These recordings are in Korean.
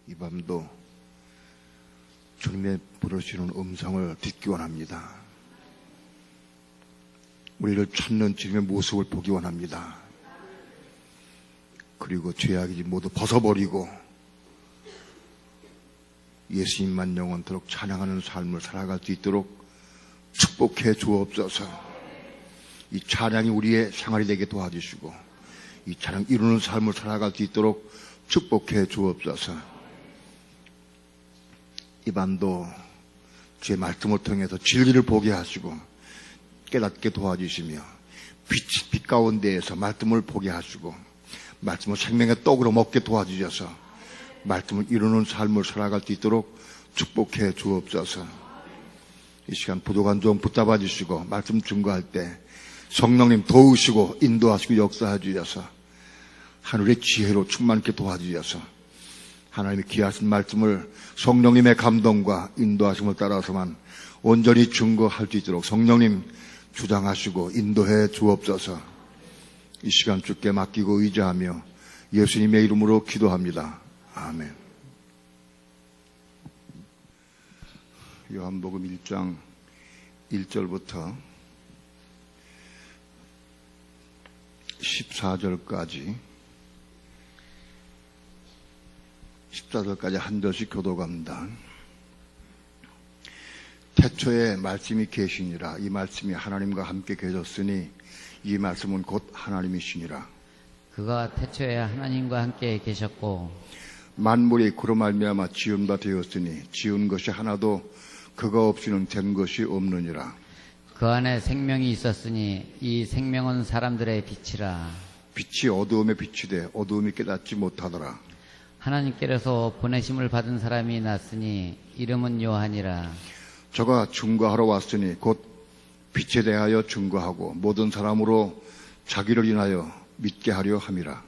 이 밤도 주님의 부르시는 음성을 듣기 원합니다. 우리를 찾는 주님의 모습을 보기 원합니다. 그리고 죄악이 모두 벗어버리고 예수님만 영원토록 찬양하는 삶을 살아갈 수 있도록 축복해 주옵소서. 이 찬양이 우리의 생활이 되게 도와주시고 이 찬양 이루는 삶을 살아갈 수 있도록 축복해 주옵소서. 이 밤도 주의 말씀을 통해서 진리를 보게 하시고 깨닫게 도와주시며 빛 가운데에서 말씀을 보게 하시고 말씀을 생명의 떡으로 먹게 도와주셔서 말씀을 이루는 삶을 살아갈 수 있도록 축복해 주옵소서. 이 시간 부족한 종 붙잡아 주시고 말씀 증거할 때 성령님 도우시고 인도하시고 역사해 주셔서 하늘의 지혜로 충만케 도와주셔서 하나님의 귀하신 말씀을 성령님의 감동과 인도하심을 따라서만 온전히 증거할 수 있도록 성령님 주장하시고 인도해 주옵소서. 이 시간 주께 맡기고 의지하며 예수님의 이름으로 기도합니다. 아멘. 요한복음 1장 1절부터 14절까지 한 절씩 교독합니다. 태초에 말씀이 계시니라. 이 말씀이 하나님과 함께 계셨으니 이 말씀은 곧 하나님이시니라. 그가 태초에 하나님과 함께 계셨고 만물이 그로 말미암아 지은 바 되었으니 지은 것이 하나도 그가 없이는 된 것이 없느니라. 그 안에 생명이 있었으니 이 생명은 사람들의 빛이라. 빛이 어두움에 빛이 돼 어두움이 깨닫지 못하더라. 하나님께로서 보내심을 받은 사람이 났으니 이름은 요한이라. 저가 증거하러 왔으니 곧 빛에 대하여 증거하고 모든 사람으로 자기를 인하여 믿게 하려 함이라.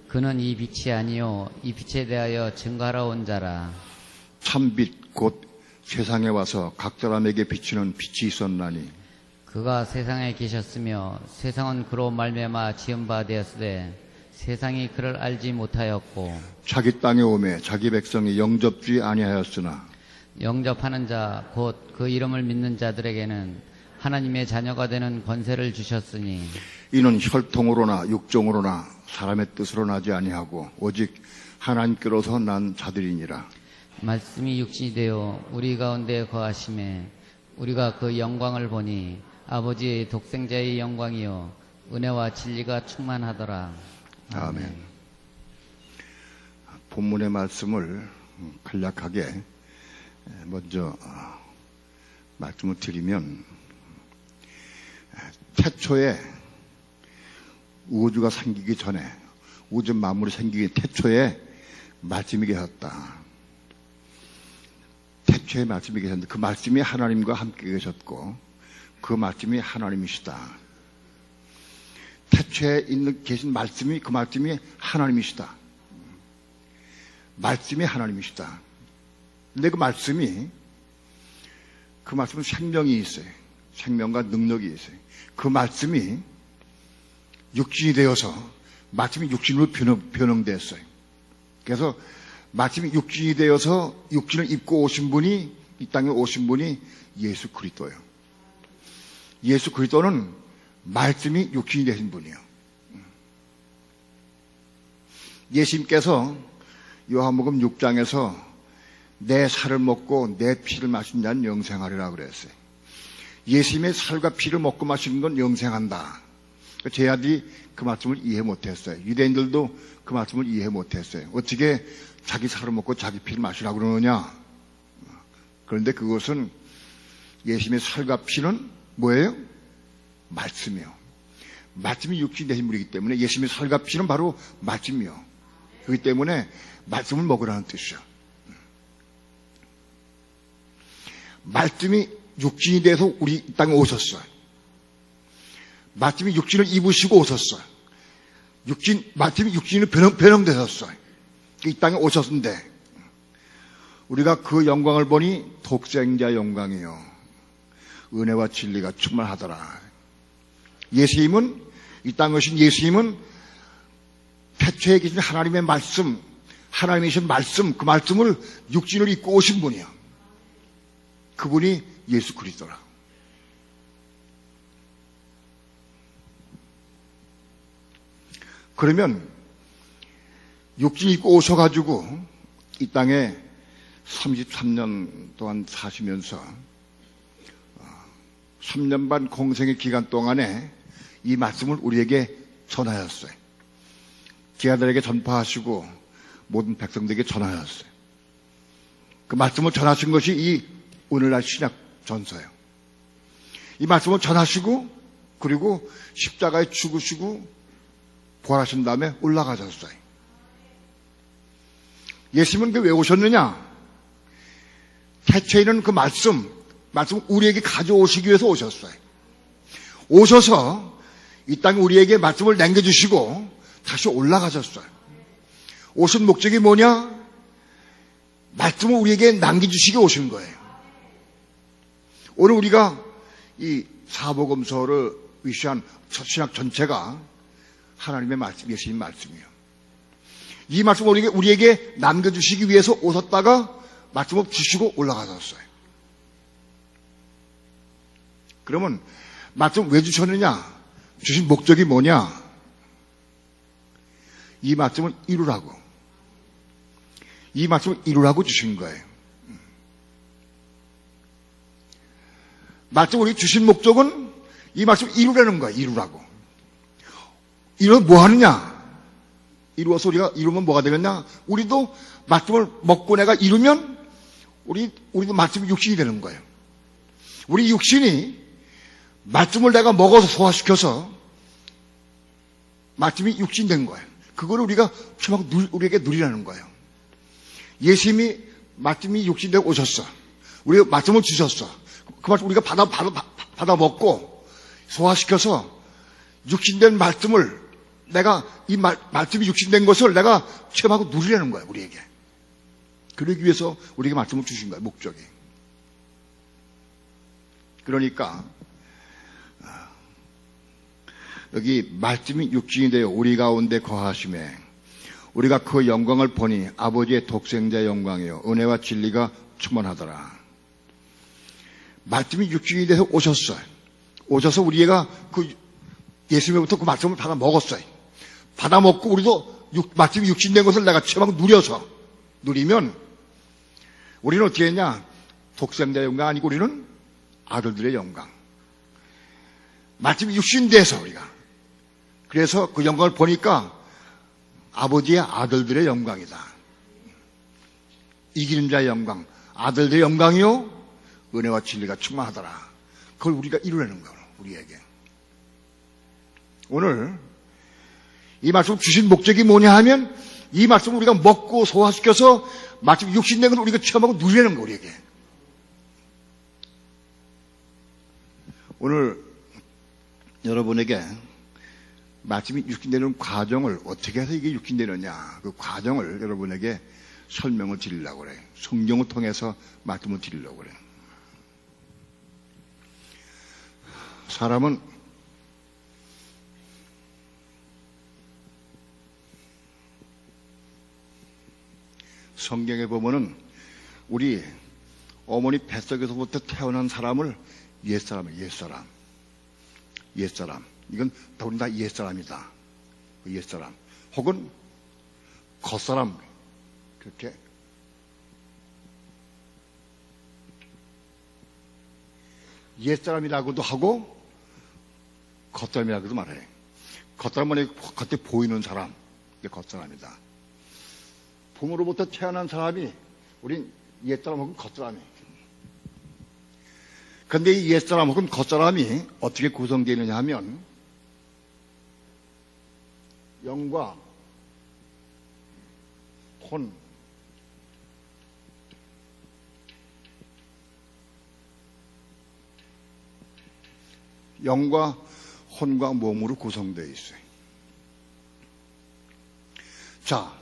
그는 이 빛이 아니요 이 빛에 대하여 증거하러 온 자라. 참빛 곧 세상에 와서 각 사람에게 비치는 빛이 있었나니 그가 세상에 계셨으며 세상은 그로 말미암아 지은 바 되었으되 세상이 그를 알지 못하였고 자기 땅에 오매 자기 백성이 영접지 아니하였으나 영접하는 자 곧 그 이름을 믿는 자들에게는 하나님의 자녀가 되는 권세를 주셨으니 이는 혈통으로나 육종으로나 사람의 뜻으로 나지 아니하고 오직 하나님께로서 난 자들이니라. 말씀이 육신이 되어 우리 가운데 거하심에 우리가 그 영광을 보니 아버지의 독생자의 영광이요 은혜와 진리가 충만하더라. 아멘. 본문의 말씀을 간략하게 먼저 말씀을 드리면 태초에 우주가 생기기 전에 우주 만물이 생기기 태초에 말씀이 계셨다. 태초에 말씀이 계셨는데 그 말씀이 하나님과 함께 계셨고 그 말씀이 하나님이시다. 태초에 계신 말씀이 그 말씀이 하나님이시다. 말씀이 하나님이시다. 근데 그 말씀은 생명이 있어요. 생명과 능력이 있어요. 그 말씀이 육신이 되어서 말씀이 육신으로 변형됐어요. 그래서 말씀이 육신이 되어서 육신을 입고 오신 분이 이 땅에 오신 분이 예수 그리스도예요. 예수 그리스도는 말씀이 육신이 되신 분이에요. 예수님께서 요한복음 6장에서 내 살을 먹고 내 피를 마신 자는 영생하리라 그랬어요. 예수님의 살과 피를 먹고 마시는 건 영생한다. 제 아들이 그 말씀을 이해 못했어요. 유대인들도 그 말씀을 이해 못했어요. 어떻게 자기 살을 먹고 자기 피를 마시라고 그러느냐. 그런데 그것은 예수님의 살과 피는 뭐예요? 말씀이요. 말씀이 육신이 되신 분이기 때문에 예수님의 살과 피는 바로 말씀이요. 그렇기 때문에 말씀을 먹으라는 뜻이요. 말씀이 육신이 돼서 우리 땅에 오셨어요. 말씀이 육신을 입으시고 오셨어요. 말씀이 육신으로 변형되셨어요. 이 땅에 오셨는데 우리가 그 영광을 보니 독생자 영광이요 은혜와 진리가 충만하더라. 예수님은 이 땅에 오신 예수님은 태초에 계신 하나님의 말씀 하나님이신 말씀, 그 말씀을 육신을 입고 오신 분이야. 그분이 예수 그리스도라. 그러면 육신 입고 오셔가지고 이 땅에 33년 동안 사시면서 3년 반 공생의 기간 동안에 이 말씀을 우리에게 전하였어요. 제자들에게 전파하시고 모든 백성들에게 전하였어요. 그 말씀을 전하신 것이 이 오늘날 신약 전서예요. 이 말씀을 전하시고 그리고 십자가에 죽으시고 부활하신 다음에 올라가셨어요. 예수님은 왜 오셨느냐? 태초에 있는 그 말씀을 우리에게 가져오시기 위해서 오셨어요. 오셔서 이 땅에 우리에게 말씀을 남겨주시고 다시 올라가셨어요. 오신 목적이 뭐냐? 말씀을 우리에게 남겨주시기 오신 거예요. 오늘 우리가 이 사복음서를 위시한 신약 전체가 하나님의 말씀, 예수님 말씀이에요. 이 말씀을 우리에게 남겨주시기 위해서 오셨다가 말씀을 주시고 올라가셨어요. 그러면 말씀 왜 주셨느냐? 주신 목적이 뭐냐? 이 말씀을 이루라고. 이 말씀을 이루라고 주신 거예요. 말씀을 우리 주신 목적은 이 말씀을 이루라는 거예요. 이루라고. 이루면 뭐 하느냐? 이루어서 우리가 이루면 뭐가 되겠냐? 우리도 말씀을 먹고 내가 이루면 우리도 말씀이 육신이 되는 거예요. 우리 육신이 말씀을 내가 먹어서 소화시켜서 말씀이 육신된 거예요. 그걸 우리가 우리에게 누리라는 거예요. 예수님이 말씀이 육신되고 오셨어. 우리가 말씀을 주셨어. 그 말씀 우리가 받아 먹고 소화시켜서 육신된 말씀을 내가 이 말씀이 육신된 것을 내가 체험하고 누리라는 거예요. 우리에게. 그러기 위해서 우리에게 말씀을 주신 거예요. 목적이. 그러니까 여기 말씀이 육신이 되어 우리 가운데 거하심에 우리가 그 영광을 보니 아버지의 독생자의 영광이요 은혜와 진리가 충만하더라. 말씀이 육신이 돼서 오셨어요. 오셔서 우리가 그 예수님으로부터 그 말씀을 받아 먹었어요. 받아 먹고 우리도 말씀이 육신된 것을 내가 체험하고 누리면 우리는 어떻게 했냐? 독생자의 영광 아니고 우리는 아들들의 영광. 말씀이 육신돼서 우리가. 그래서 그 영광을 보니까 아버지의 아들들의 영광이다. 이기는 자의 영광, 아들들의 영광이요 은혜와 진리가 충만하더라. 그걸 우리가 이루려는 거예요. 우리에게. 오늘 이 말씀 주신 목적이 뭐냐 하면 이 말씀을 우리가 먹고 소화시켜서 말씀 육신된 걸 우리가 체험하고 누리려는 거예요. 우리에게. 오늘 여러분에게 말씀이 육신되는 과정을 어떻게 해서 이게 육신되느냐 그 과정을 여러분에게 설명을 드리려고 그래요. 성경을 통해서 말씀을 드리려고 그래요. 사람은 성경에 보면은 우리 어머니 뱃속에서부터 태어난 사람을 옛사람. 이건 우리 다 옛사람이다. 옛사람. 혹은 겉사람. 그렇게. 옛사람이라고도 하고 겉사람이라고도 말해. 겉사람은 겉에 보이는 사람. 이게 겉사람이다. 부모로부터 태어난 사람이 우린 옛사람 혹은 겉사람이. 그런데 이 옛사람 혹은 겉사람이 어떻게 구성되어 있느냐 하면 영과 혼, 영과 혼과 몸으로 구성되어 있어요. 자,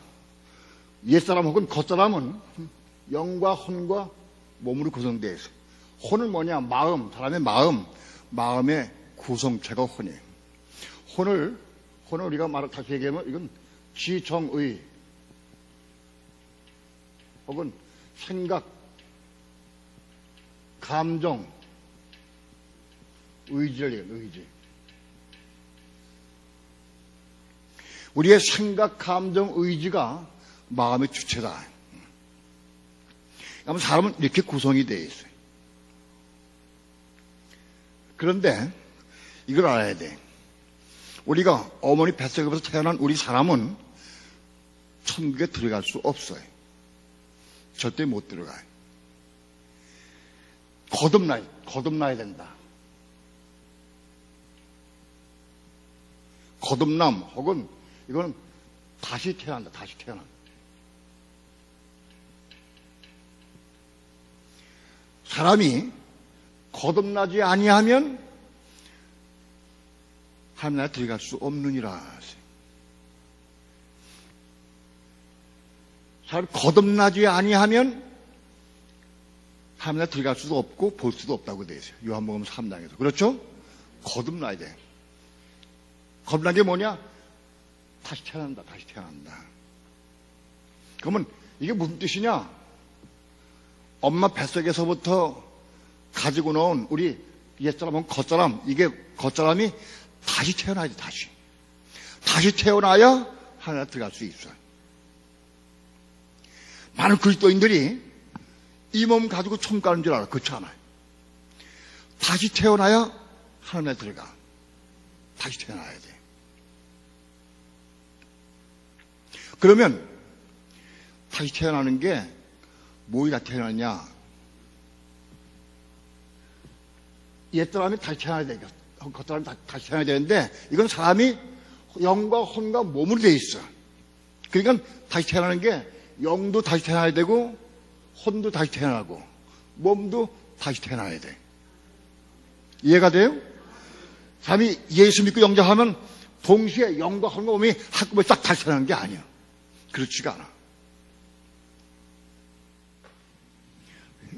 옛사람 혹은 겉사람은 영과 혼과 몸으로 구성되어 있어요. 혼은 뭐냐? 마음, 사람의 마음의 구성체가 혼이에요. 혼을 우리가 다시 얘기하면 이건 지정의, 혹은 생각, 감정, 의지를 얘기해요. 의지. 우리의 생각, 감정, 의지가 마음의 주체다. 그러면 사람은 이렇게 구성이 되어 있어요. 그런데 이걸 알아야 돼. 우리가 어머니 뱃속에서 태어난 우리 사람은 천국에 들어갈 수 없어요. 절대 못 들어가요. 거듭나야 된다. 거듭남 혹은 이거는 다시 태어난다. 다시 태어난다. 사람이 거듭나지 아니하면 하나님 나라에 들어갈 수 없느니라. 사람이 거듭나지 아니하면 하나님 나라에 들어갈 수도 없고 볼 수도 없다고 되어 있어요. 요한복음 3장에서. 그렇죠? 거듭나야 돼. 거듭난 게 뭐냐? 다시 태어난다. 다시 태어난다. 그러면 이게 무슨 뜻이냐? 엄마 뱃속에서부터 가지고 나온 우리 옛사람은 겉사람, 이게 겉사람이 다시 태어나야지, 다시. 다시 태어나야 하나님 들어갈 수 있어요. 많은 그리스도인들이 이 몸 가지고 총 가는 줄 알아. 그렇지 않아요. 다시 태어나야 하나님에 들어가. 다시 태어나야 돼. 그러면 다시 태어나는 게 뭐이다 태어났냐? 옛사람이 다시 태어나야 돼. 겉사람이 다시 태어나야 되는데 이건 사람이 영과 혼과 몸으로 돼 있어. 그러니까 다시 태어나는 게 영도 다시 태어나야 되고 혼도 다시 태어나고 몸도 다시 태어나야 돼. 이해가 돼요? 사람이 예수 믿고 영접하면 동시에 영과 혼과 몸이 한꺼번에 딱 다시 태어나는 게 아니야. 그렇지가 않아.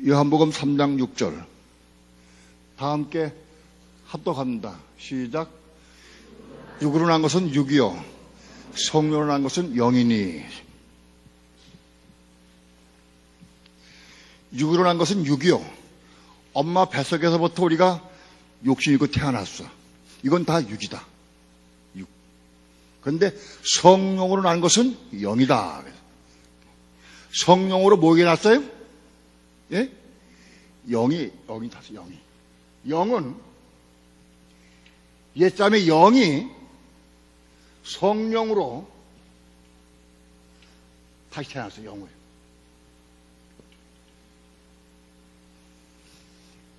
요한복음 3장 6절 다 함께 합독합니다. 시작. 육으로 난 것은 육이요 성령으로 난 것은 영이니. 육으로 난 것은 육이요. 엄마 뱃속에서부터 우리가 욕심 있고 태어났어. 이건 다 육이다. 육. 그런데 성령으로 난 것은 영이다. 성령으로 뭐게 났어요? 예? 영이 다시 영이. 영은 옛사람의 영이 성령으로 다시 태어났어요. 영을.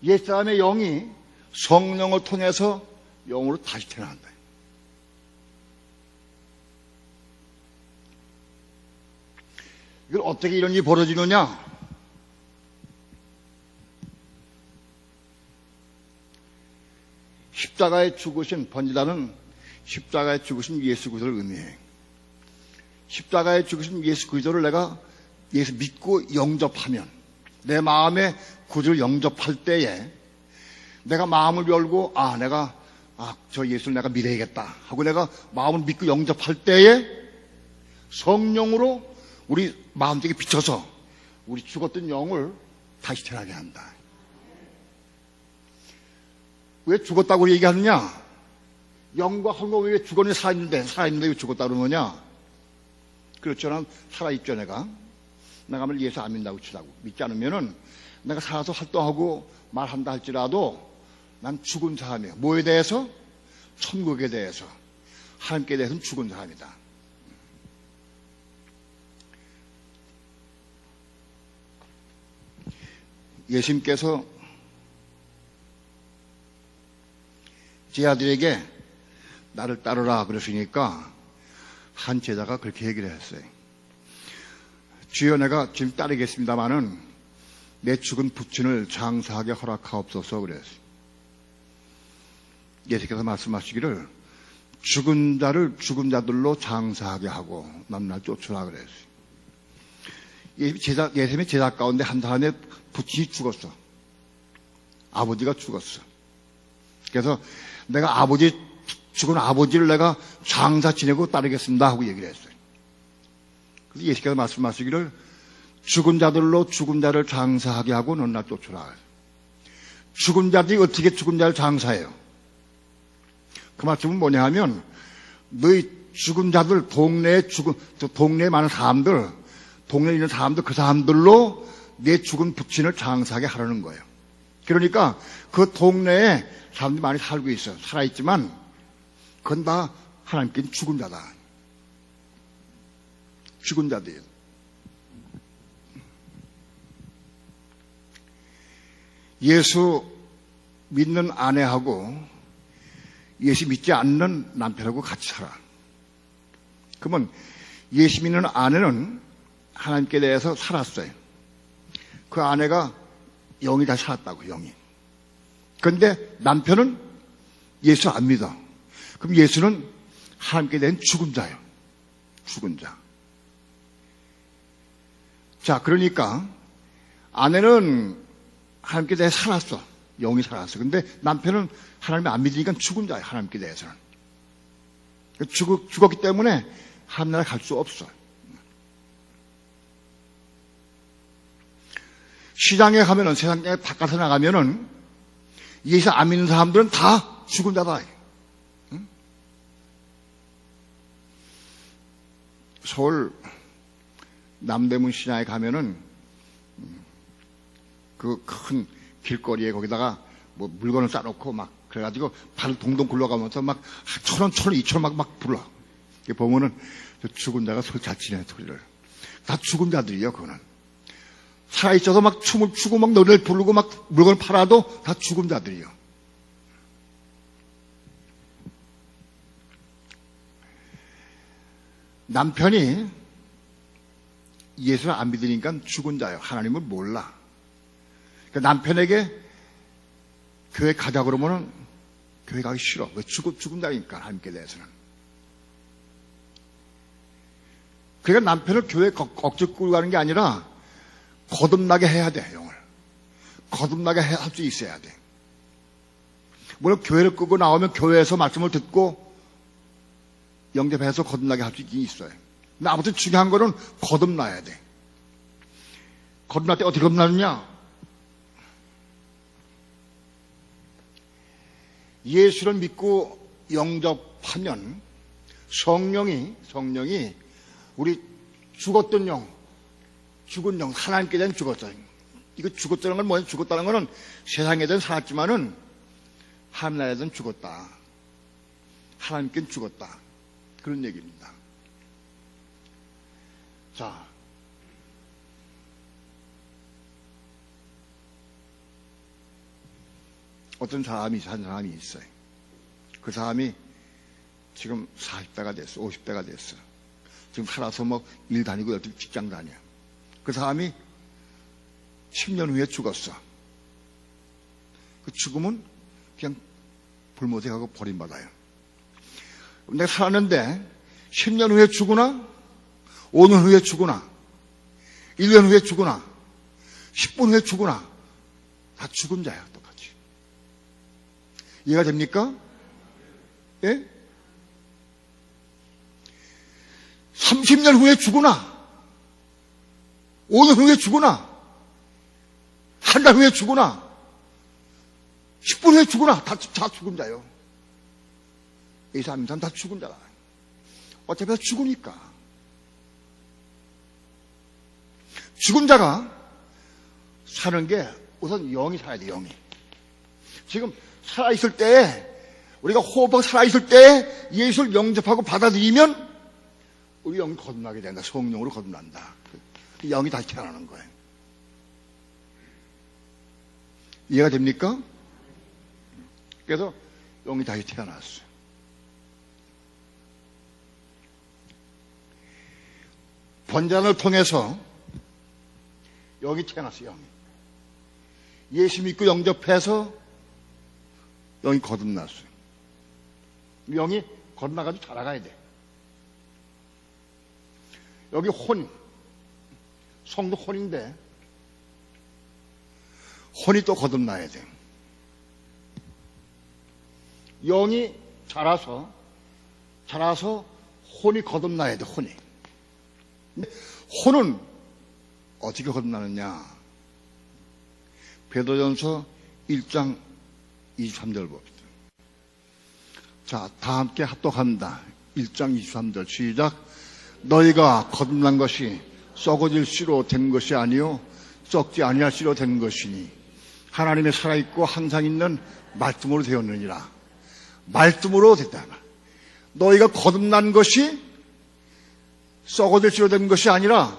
옛사람의 영이 성령을 통해서 영으로 다시 태어난다. 이걸 어떻게 이런 일이 벌어지느냐? 십자가에 죽으신 번지다는 십자가에 죽으신 예수 그리스도를 의미해. 십자가에 죽으신 예수 그리스도를 내가 예수 믿고 영접하면 내 마음에 구주를 영접할 때에 내가 마음을 열고 저 예수를 내가 믿어야겠다 하고 내가 마음을 믿고 영접할 때에 성령으로 우리 마음속에 비춰서 우리 죽었던 영을 다시 태어나게 한다. 왜 죽었다고 얘기하느냐? 영과 혼과 왜 죽었는데 살아있는데 왜 죽었다 그러느냐? 그렇죠. 살아있죠, 내가 하면 예수 안 믿는다고 치라고. 믿지 않으면은 내가 살아서 활동하고 말한다 할지라도 난 죽은 사람이에요. 뭐에 대해서? 천국에 대해서. 하나님께 대해서는 죽은 사람이다. 예수님께서 제 아들에게 나를 따르라 그러시니까 한 제자가 그렇게 얘기를 했어요. 주여 내가 지금 따르겠습니다마는 내 죽은 부친을 장사하게 허락하옵소서 그랬어요. 예수께서 말씀하시기를 죽은 자를 죽은 자들로 장사하게 하고 남날 쫓으라 그랬어요. 예수님의 제자 가운데 한 사람의 부친이 죽었어. 아버지가 죽었어. 그래서 내가 죽은 아버지를 내가 장사 지내고 따르겠습니다 하고 얘기를 했어요. 그래서 예수께서 말씀하시기를 죽은 자들로 죽은 자를 장사하게 하고 너나 쫓으라. 죽은 자들이 어떻게 죽은 자를 장사해요? 그 말씀은 뭐냐 하면 너희 죽은 자들, 동네에 많은 사람들, 동네에 있는 사람들, 그 사람들로 내 죽은 부친을 장사하게 하라는 거예요. 그러니까 그 동네에 사람들이 많이 살고 있어요. 살아있지만 그건 다 하나님께 죽은 자다. 죽은 자들이에요. 예수 믿는 아내하고 예수 믿지 않는 남편하고 같이 살아. 그러면 예수 믿는 아내는 하나님께 대해서 살았어요. 그 아내가 영이 다 살았다고, 영이. 그런데 남편은 예수 안 믿어. 그럼 예수는 하나님께 대한 죽은 자예요. 죽은 자. 자, 그러니까 아내는 하나님께 대해 살았어. 영이 살았어. 근데 남편은 하나님을 안 믿으니까 죽은 자예요. 하나님께 대해서는. 죽었기 때문에 하나님 나라 갈 수 없어. 시장에 가면은, 세상에 바깥에 나가면은 예수 안 믿는 사람들은 다 죽은 자다. 응? 서울 남대문 시장에 가면은 그 큰 길거리에 거기다가 뭐 물건을 싸놓고 막 그래가지고 발을 동동 굴러가면서 막 1,000원, 2,000원 막 불러. 보면은 죽은 자가 소리 잘 치네, 소리를. 다 죽은 자들이에요, 그거는. 살아있어서 막 춤을 추고 막 노래를 부르고 막 물건을 팔아도 다 죽은 자들이에요. 남편이 예수를 안 믿으니까 죽은 자예요. 하나님을 몰라. 그러니까 남편에게 교회 가자 그러면은 교회 가기 싫어. 왜 죽은 자니까 하나님께 대해서는. 그러니까 남편을 교회에 억지로 끌고 가는 게 아니라 거듭나게 해야 돼, 영을. 거듭나게 할 수 있어야 돼. 물론 교회를 끄고 나오면 교회에서 말씀을 듣고 영접해서 거듭나게 할 수 있긴 있어요. 근데 아무튼 중요한 거는 거듭나야 돼. 거듭날 때 어떻게 거듭나느냐? 예수를 믿고 영접하면 성령이 우리 죽었던 죽은 영, 하나님께 대한 죽었어요. 이거 죽었다는 건 뭐예요? 죽었다는 거는 세상에 대한 살았지만은 하나님 나라에 대한 죽었다. 하나님께 죽었다. 그런 얘기입니다. 자, 어떤 사람이 산 사람이 있어요. 그 사람이 지금 40대가 됐어, 50대가 됐어. 지금 살아서 뭐 일 다니고 어디 직장 다녀. 그 사람이 10년 후에 죽었어. 그 죽음은 그냥 불모색하고 버림받아요. 내가 살았는데 10년 후에 죽으나 5년 후에 죽으나 1년 후에 죽으나 10분 후에 죽으나 다 죽은 자야, 똑같이. 이해가 됩니까? 예? 30년 후에 죽으나 5년 후에 죽으나 한 달 후에 죽으나 10분 후에 죽으나 다 죽은 자요. 이 사람 다 죽은 자라. 어차피 다 죽으니까. 죽은 자가 사는 게 우선 영이 살아야 돼, 영이. 지금 살아있을 때, 우리가 호흡하고 살아있을 때 예수를 영접하고 받아들이면 우리 영이 거듭나게 된다. 성령으로 거듭난다. 영이 다시 태어나는 거예요. 이해가 됩니까? 그래서 영이 다시 태어났어요. 번제단을 통해서 영이 태어났어요. 영이. 예수 믿고 영접해서 영이 거듭났어요. 영이 거듭나가지고 자라가야 돼. 여기 성도 혼인데 혼이 또 거듭나야 돼. 영이 자라서 혼이 거듭나야 돼, 혼이. 혼은 어떻게 거듭나느냐? 베드로전서 1장 23절 봅시다. 자, 다 함께 합독합니다. 1장 23절 시작. 너희가 거듭난 것이 썩어질 씨로 된 것이 아니요 썩지 아니할 씨로 된 것이니 하나님의 살아있고 항상 있는 말씀으로 되었느니라. 말씀으로 됐다. 너희가 거듭난 것이 썩어질 씨로 된 것이 아니라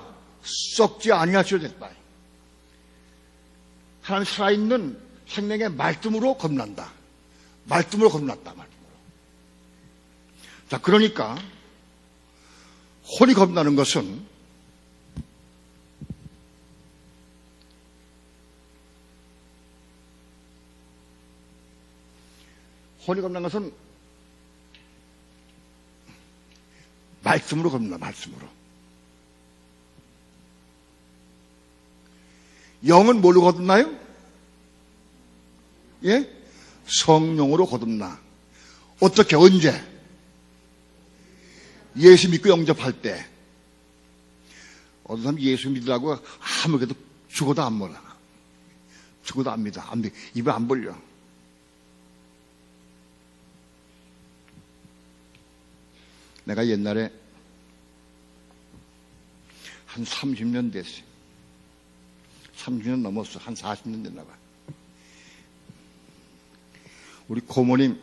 썩지 아니할 씨로 됐다. 하나님 살아있는 생명의 말씀으로 거듭난다. 말씀으로 거듭났다. 말씀으로. 자, 그러니까 혼이 거듭나는 것은 말씀으로 거듭나. 말씀으로. 영은 뭘로 거듭나요? 예? 성령으로 거듭나. 어떻게, 언제? 예수 믿고 영접할 때. 어떤 사람 예수 믿으라고 아무래도 죽어도 안 몰라. 죽어도 안 믿어. 입에 안 벌려. 내가 옛날에 한 30년 됐어요. 30년 넘었어. 한 40년 됐나 봐. 우리 고모님,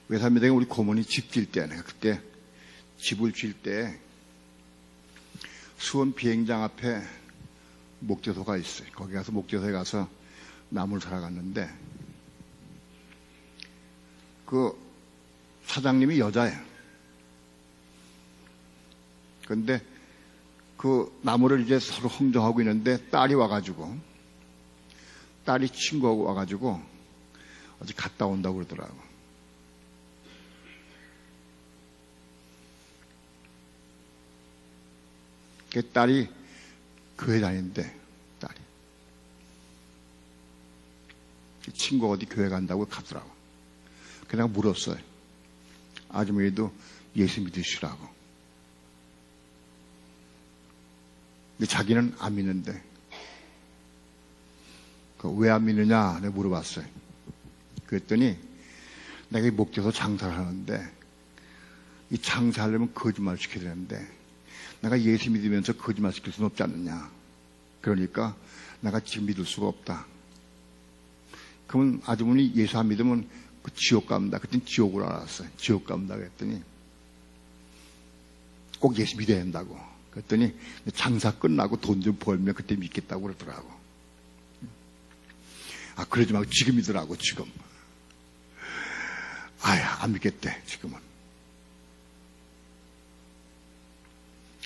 외삼미당에 우리 고모님 집 질 때, 내가 그때 집을 질 때 수원 비행장 앞에 목재소가 있어요. 거기 가서 목재소에 가서 나무를 사러 갔는데 그 사장님이 여자예요. 그런데 그 나무를 이제 서로 흥정하고 있는데 딸이 친구하고 와가지고 어디 갔다 온다고 그러더라고. 그 딸이 교회 다니는데 딸이 친구가 어디 교회 간다고 가더라고. 그냥 물었어요. 아주머니도 예수 믿으시라고. 근데 자기는 안 믿는데 왜 안 믿느냐 내가 물어봤어요. 그랬더니 내가 이 목재소 장사를 하는데 이 장사하려면 거짓말 시켜야 되는데 내가 예수 믿으면서 거짓말 시킬 수는 없지 않느냐. 그러니까 내가 지금 믿을 수가 없다. 그러면 아주머니 예수 안 믿으면 그 지옥 갑니다. 그때는 지옥으로 알았어요. 지옥 갑니다. 그랬더니 꼭 예수 믿어야 된다고. 그랬더니 장사 끝나고 돈 좀 벌면 그때 믿겠다고 그러더라고. 아, 그러지 말고 지금 믿으라고, 지금. 아야, 안 믿겠대, 지금은.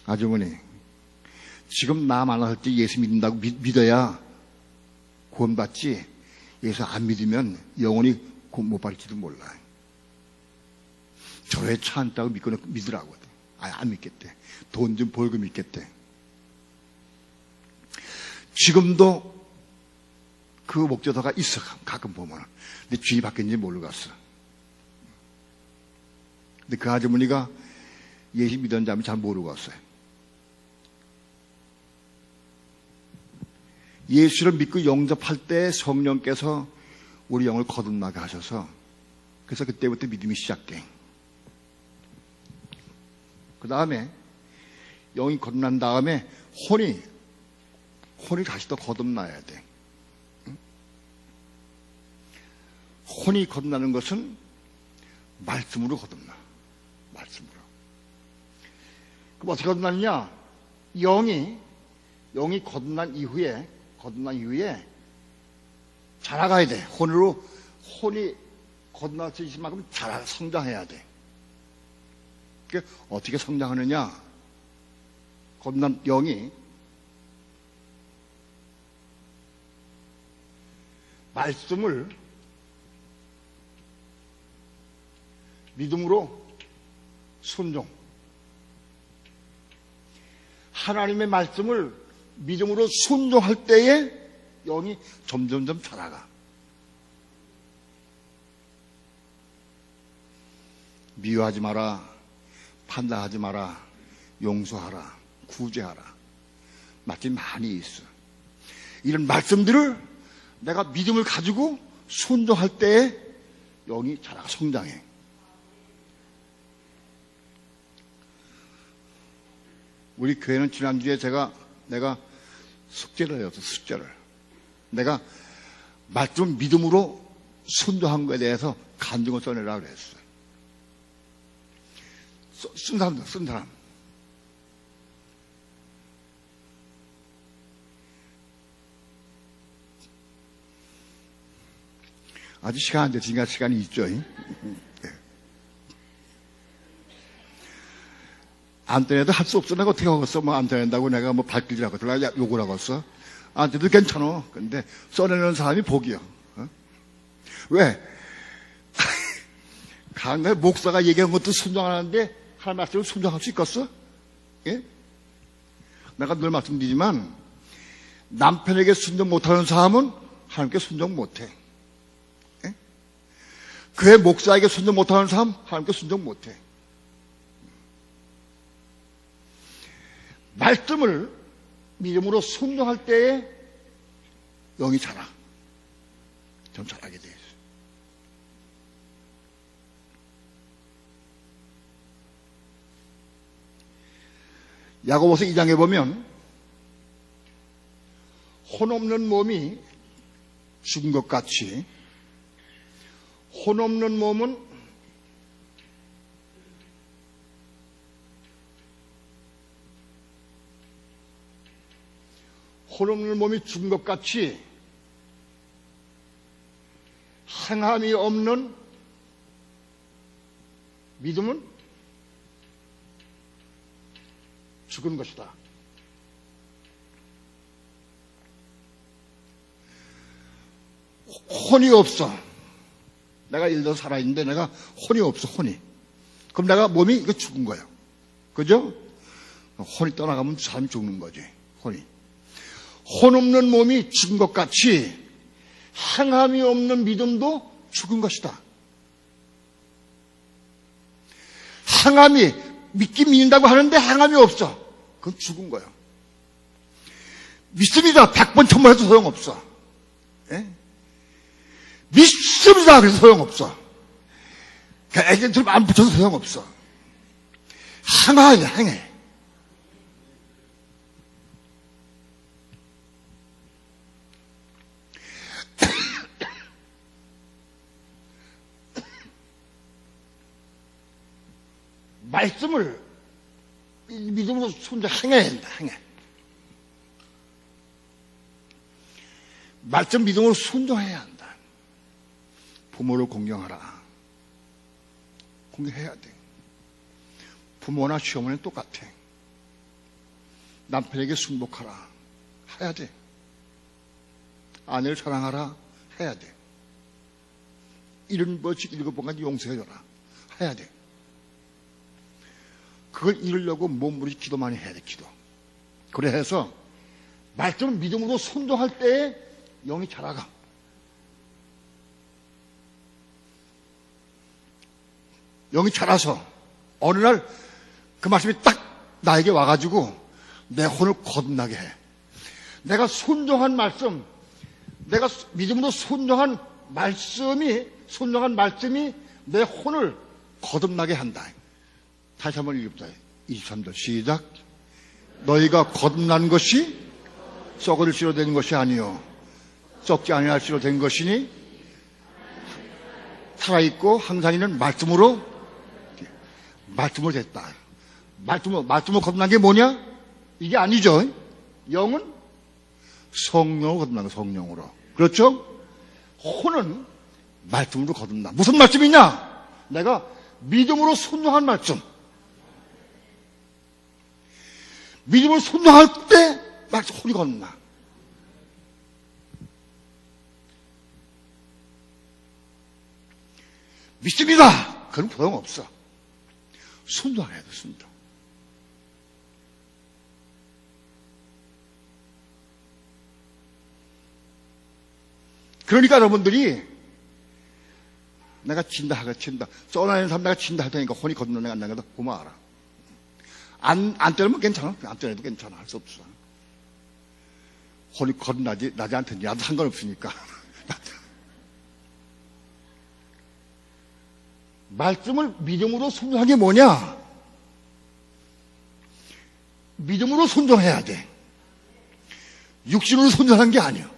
아주머니, 지금 나 만났을 때 예수 믿는다고 믿어야 구원받지, 예수 안 믿으면 영원히 구원 못 받을지도 몰라. 저에 차 안다고 믿으라고. 아예 안 믿겠대. 돈 좀 벌고 믿겠대. 지금도 그 목재소가 있어. 가끔 보면. 근데 주인이 바뀌었는지 모르고 갔어. 근데 그 아주머니가 예수 믿었는지 하면 잘 모르고 갔어요. 예수를 믿고 영접할 때 성령께서 우리 영을 거듭나게 하셔서 그래서 그때부터 믿음이 시작돼. 그 다음에 영이 거듭난 다음에 혼이 다시 또 거듭나야 돼. 혼이 거듭나는 것은 말씀으로 거듭나. 말씀으로. 그럼 어떻게 거듭나느냐? 영이 거듭난 이후에 자라가야 돼. 혼이 거듭날 수 있을 만큼 성장해야 돼. 어떻게 성장하느냐? 거듭난 영이 말씀을 믿음으로 순종. 하나님의 말씀을 믿음으로 순종할 때에 영이 점점점 자라가. 미워하지 마라. 판단하지 마라. 용서하라. 구제하라. 말씀이 많이 있어. 이런 말씀들을 내가 믿음을 가지고 순종할 때에 영이 자라가 성장해. 우리 교회는 지난주에 내가 숙제를 해줬어, 숙제를. 내가 말씀 믿음으로 순종한 것에 대해서 간증을 써내라고 그랬어. 쓴 사람. 아직 시간 안 됐으니까 시간이 있죠. 안 떠내도 할 수 없어. 내가 어떻게 하겠어? 뭐 안 떠낸다고 내가 뭐 발길이라고 들어가 욕을 하겠어? 안 떠내도 괜찮아. 근데 써내는 사람이 복이야. 어? 왜? 강의 목사가 얘기한 것도 순종하는데 하나님 말씀을 순종할 수 있겠어? 예? 내가 늘 말씀드리지만 남편에게 순종 못하는 사람은 하나님께 순종 못해. 예? 그의 목사에게 순종 못하는 사람 하나님께 순종 못해. 말씀을 믿음으로 순종할 때에 영이 자라. 좀 자라게 돼 있어요. 야고보서 2장에 보면 혼없는 몸이 죽은 것 같이 혼없는 몸은 혼없는 몸이 죽은 것 같이 행함이 없는 믿음은 죽은 것이다. 혼이 없어. 내가 예를 들어 살아있는데 내가 혼이 없어, 혼이. 그럼 내가 몸이 이거 죽은 거예요. 그죠? 혼이 떠나가면 사람이 죽는 거지, 혼이. 혼 없는 몸이 죽은 것 같이 행함이 없는 믿음도 죽은 것이다. 행함이 믿긴 믿는다고 하는데 행함이 없어. 그건 죽은 거예요. 믿습니다. 100번 1000번 해도 소용없어. 예? 믿습니다. 그래서 소용없어. 에이전트를 안 붙여서 소용없어. 행하야, 행해. 말씀을 믿음으로 순종 행해야 한다. 행해. 말씀 믿음으로 순종해야 한다. 부모를 공경하라. 공경해야 돼. 부모나 시어머니는 똑같아. 남편에게 순복하라. 해야 돼. 아내를 사랑하라. 해야 돼. 70번씩 7번까지 용서해줘라. 해야 돼. 그걸 이루려고 몸부림 기도 많이 해야 돼, 기도. 그래서 말씀을 믿음으로 순종할 때에 영이 자라가. 영이 자라서 어느 날 그 말씀이 딱 나에게 와가지고 내 혼을 거듭나게 해. 내가 순종한 말씀, 내가 믿음으로 순종한 말씀이 내 혼을 거듭나게 한다. 다시 한번 읽어보자. 23절 시작. 너희가 거듭난 것이 썩을 씨로 된 것이 아니요 썩지 아니할 씨로 된 것이니 살아있고 항상 있는 말씀으로 됐다. 말씀으로 거듭난 게 뭐냐? 이게 아니죠. 영은 성령으로 거듭난 거, 성령으로. 그렇죠? 혼은 말씀으로 거듭나. 무슨 말씀이냐? 내가 믿음으로 순종한 말씀. 믿음을 순종할 때 말씀 혼이 거듭나. 믿습니다. 그건 소용없어. 순종해야 돼, 순종. 그러니까 여러분들이 내가 진다 하가 친다. 쏘나는 사람 내가 진다 하다니까 혼이 거듭나 내가 안 나가도 보면 알아. 안 때리면 괜찮아. 안 때려도 괜찮아. 할 수 없어. 혼이 거듭나지 않든지 나도 상관없으니까. 말씀을 믿음으로 순종한 게 뭐냐? 믿음으로 순종해야 돼. 육신으로 순종한 게 아니야.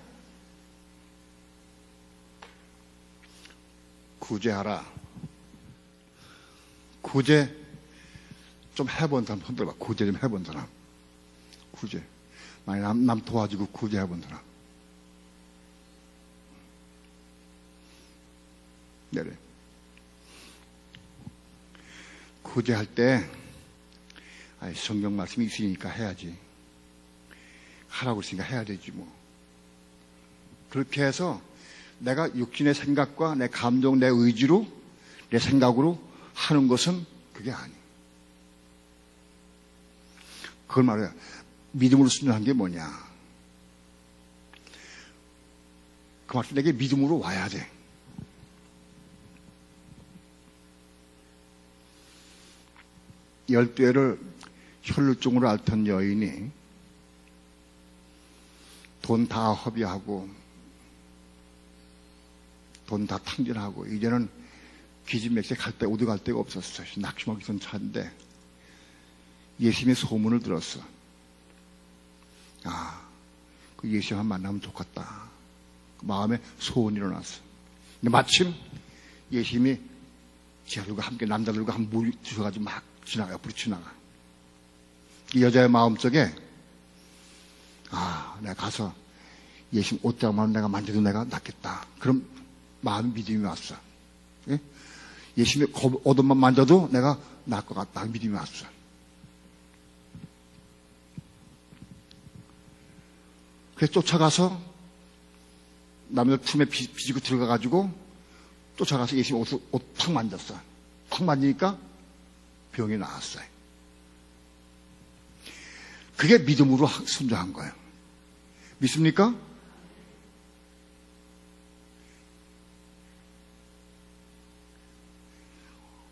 구제하라. 구제 좀 해본 사람 손 들어봐. 구제 좀 해본 사람. 구제. 많이 남 도와주고 구제해본 사람. 내래. 구제할 때 성경 말씀이 있으니까 해야지. 하라고 했으니까 해야 되지 뭐. 그렇게 해서 내가 육신의 생각과 내 감정, 내 의지로, 내 생각으로 하는 것은 그게 아니에요. 그걸 말해요. 믿음으로 순종한 게 뭐냐. 그 말씀 내게 믿음으로 와야 돼. 열두해를 혈루증으로 앓던 여인이 돈 다 허비하고 돈 다 탕진하고 이제는 기진맥세 갈 데 어디 갈 데가 없었어. 낙심하기 전 차인데 예수님의 소문을 들었어. 그 예수님만 만나면 좋겠다. 그 마음에 소원이 일어났어. 근데 마침 예수님이 지하들과 함께 남자들과 함께 물 주셔가지고 막 지나가, 옆으로 지나가. 이 여자의 마음속에 내가 가서 예수님 옷장만 내가 만져도 내가 낫겠다. 그럼 마음 믿음이 왔어. 예? 예수님의 옷만 만져도 내가 날 것 같다. 믿음이 왔어. 그래서 쫓아가서 남자 품에 비지고 들어가가지고 쫓아가서 예수님 옷 탁 만졌어. 탁 만지니까 병이 나았어요. 그게 믿음으로 순종한 거예요. 믿습니까?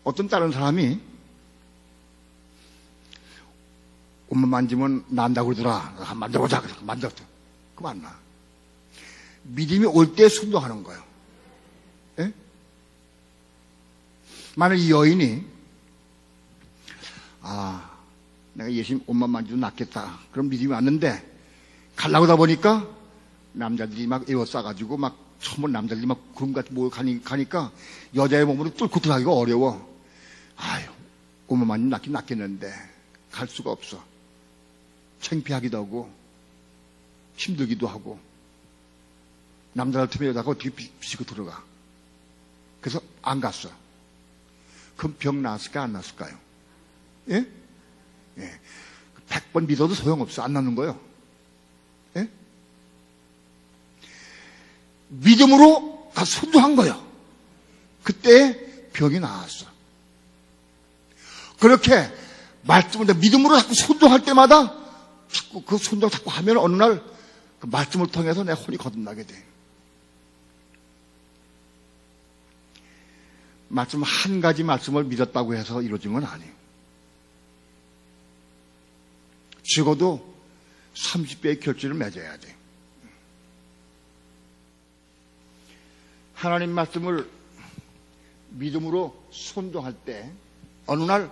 어떤 다른 사람이 옷만 만지면 난다고 그러더라. 만져보자. 그래. 만졌어. 그 맞나? 믿음이 올 때 순종하는 거예요. 예? 만약 이 여인이 내가 예수님 옷만 만져도 낫겠다. 그럼 믿음이 왔는데 가려고 하다 보니까 남자들이 막 에워싸가지고 막 처음 남자들이 막 구름같이 모여 가니까 여자의 몸으로 뚫고 들어가기가 어려워. 옷만 만지면 낫긴 낫겠는데 갈 수가 없어. 창피하기도 하고 힘들기도 하고 남자들 틈에 여자가 어떻게 비치고 들어가. 그래서 안 갔어. 그럼 병 나았을까 안 나았을까요? 예? 예. 100번 믿어도 소용없어. 안 낫는 거예요. 예? 믿음으로 다 순종한 거예요. 그때 병이 나았어. 그렇게 말씀을 믿음으로 자꾸 순종할 때마다 자꾸 그 순종 자꾸 하면 어느 날 그 말씀을 통해서 내 혼이 거듭나게 돼. 말씀 한 가지 말씀을 믿었다고 해서 이루어진 건 아니에요. 적어도 30배의 결실을 맺어야 돼. 하나님 말씀을 믿음으로 순종할 때 어느 날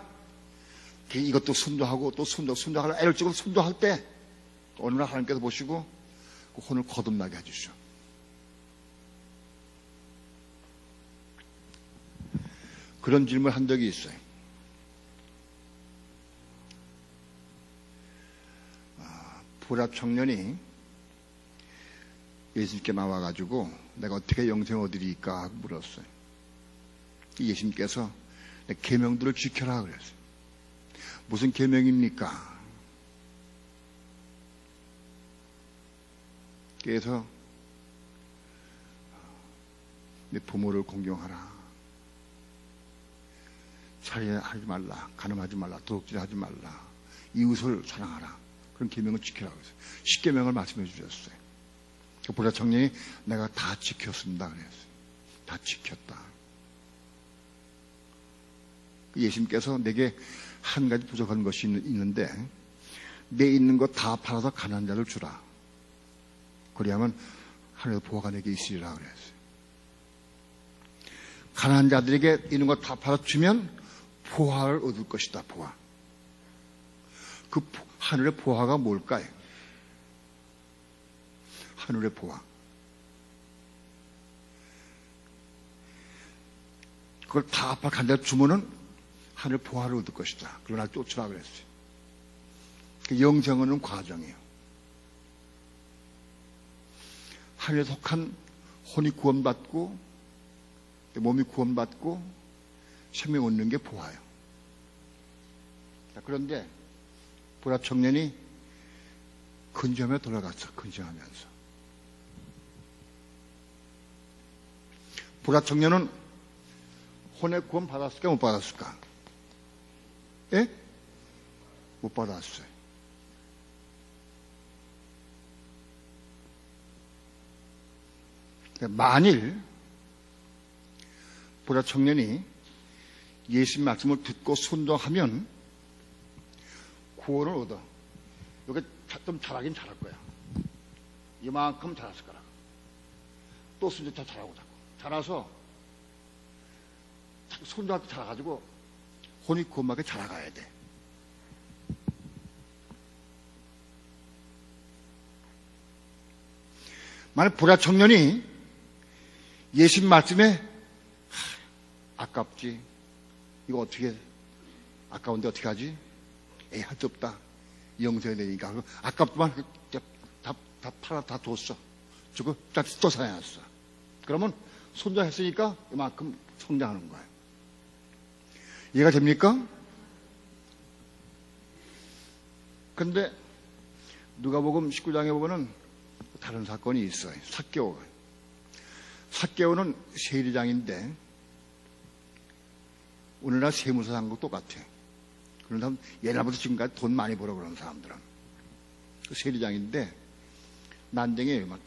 이것도 순종하고 또 순종하려 애를 찍고 순종할 때 어느 날 하나님께서 보시고 그 혼을 거듭나게 해주시오. 그런 질문을 한 적이 있어요. 불합 청년이 예수님께 나와가지고 내가 어떻게 영생 얻으리까 하고 물었어요. 예수님께서 내 계명들을 지켜라 그랬어요. 무슨 계명입니까? 그래서 내 부모를 공경하라. 살인하지 말라. 간음하지 말라. 도둑질하지 말라. 이웃을 사랑하라. 그런 계명을 지키라고 했어요. 10계명을 말씀해 주셨어요. 그 보좌 청년이 내가 다 지켰습니다 그랬어요. 다 지켰다. 예수님께서 내게 한 가지 부족한 것이 있는데 내 있는 것 다 팔아서 가난한 자를 주라. 그래야만 하늘의 보화가 내게 있으리라 그랬어요. 가난한 자들에게 있는 거 다 팔아주면 보화를 얻을 것이다. 보화. 그 하늘의 보화가 뭘까요? 하늘의 보화. 그걸 다 압박한데 주면은 하늘 보화를 얻을 것이다. 그러나 쫓으라 그랬어요. 그 영생은 과정이에요. 하늘에 속한 혼이 구원받고 몸이 구원받고 생명 얻는 게 보화예요. 그런데 보라 청년이 근심하며 돌아갔어. 근심하면서. 보라 청년은 혼의 구원 받았을까 못 받았을까? 예? 못 받았어요. 만일 보라 청년이 예수님 말씀을 듣고 순종하면 구원을 얻어. 이게 좀 잘하긴 잘할 거야. 이만큼 잘했을 거라. 또 순종 더 잘하고 자꾸. 잘해서 순종한테 잘해가지고 혼이 구원받게 자라가야 돼. 만약 보라 청년이 예수님 말씀에 아깝지. 이거 어떻게 아까운데 어떻게 하지? 에이, 할 수 없다. 영생이 되니까. 아깝지만 다 팔아 다 뒀어. 저거 또 사양했어. 그러면 순종했으니까 이만큼 성장하는 거예요. 이해가 됩니까? 근데 누가복음 19장에 보면은 다른 사건이 있어요. 삭개오는 세리장인데 오늘날 세무사장과 똑같아요. 그런 사람 옛날부터 지금까지 돈 많이 벌어 그런 사람들은 그 세리장인데 난쟁이에요. 막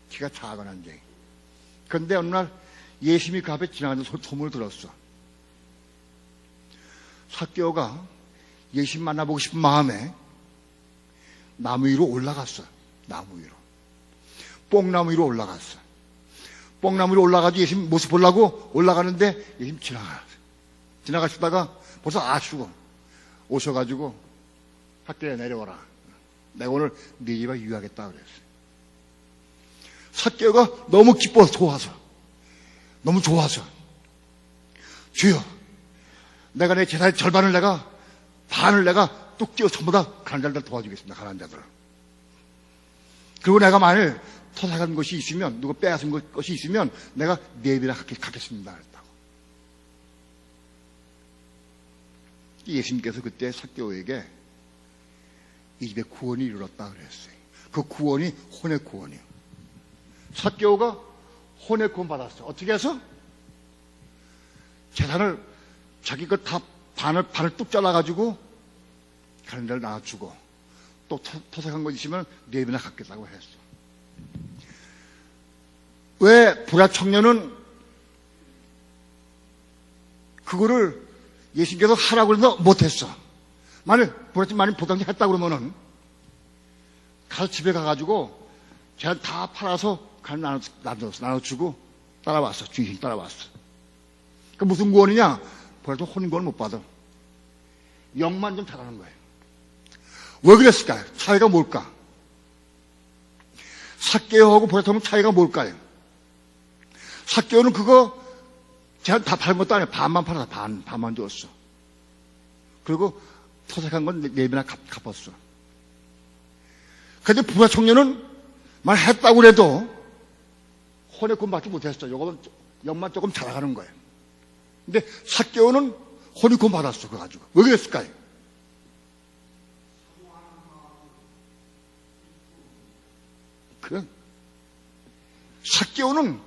키가 작은 난쟁이. 그런데 어느 날 예수님이 그 앞에 지나가는 소문을 들었어. 삭개오가 예수님 만나보고 싶은 마음에 나무 위로 올라갔어. 나무 위로. 뽕나무 위로 올라갔어. 뽕나무 위로 올라가서 예수님 모습 보려고 올라가는데 예수님 지나가시다가 벌써 아시고 오셔가지고 삭개오야 내려와라. 내가 오늘 네 집에 유하겠다 그랬어요. 삭개오가 너무 기뻐서 너무 좋아서 주여 내가 내 재산의 절반을 반을 내가 뚝 띄워 전부 다 가난한 자들 도와주겠습니다. 가난한 자들. 그리고 내가 만일 토삭한 것이 있으면 누가 빼앗은 것이 있으면 내가 네 배나 갚겠습니다. 그랬다고. 예수님께서 그때 삭개오에게 이 집에 구원이 이르렀다 그랬어요. 그 구원이 혼의 구원이에요. 삭개오가 혼의 구원 받았어요. 어떻게 해서? 재산을 자기 것 다 반을 뚝 잘라가지고 가는 데를 나눠주고 또 토색한 거 있으면 네 배나 갚겠다고 했어. 왜 보라 청년은 그거를 예수님께서 하라고 해서 못했어. 만일 보상이 했다 그러면은 가서 집에 가가지고 제가 다 팔아서 나눠주고 따라왔어. 주인이 따라왔어. 그 무슨 구원이냐? 보라도 혼인구원을 못 받아. 영만 좀 잘하는 거예요. 왜 그랬을까요? 차이가 뭘까? 삭개오하고 보라통은 차이가 뭘까요? 삭개오는 그거 제가 다 팔은 것도 아니에요. 반만 팔아서 반만 줬어. 그리고 토색한 건 네 배나 갚았어. 근데 부자 청년은 말 했다고 그래도 혼의 구원 받지 못했어. 요거는 영만 조금 잘하는 거예요. 근데 삭개오는 혼의 구원 받았어. 그거 가지고. 왜 그랬을까요? 삭개오는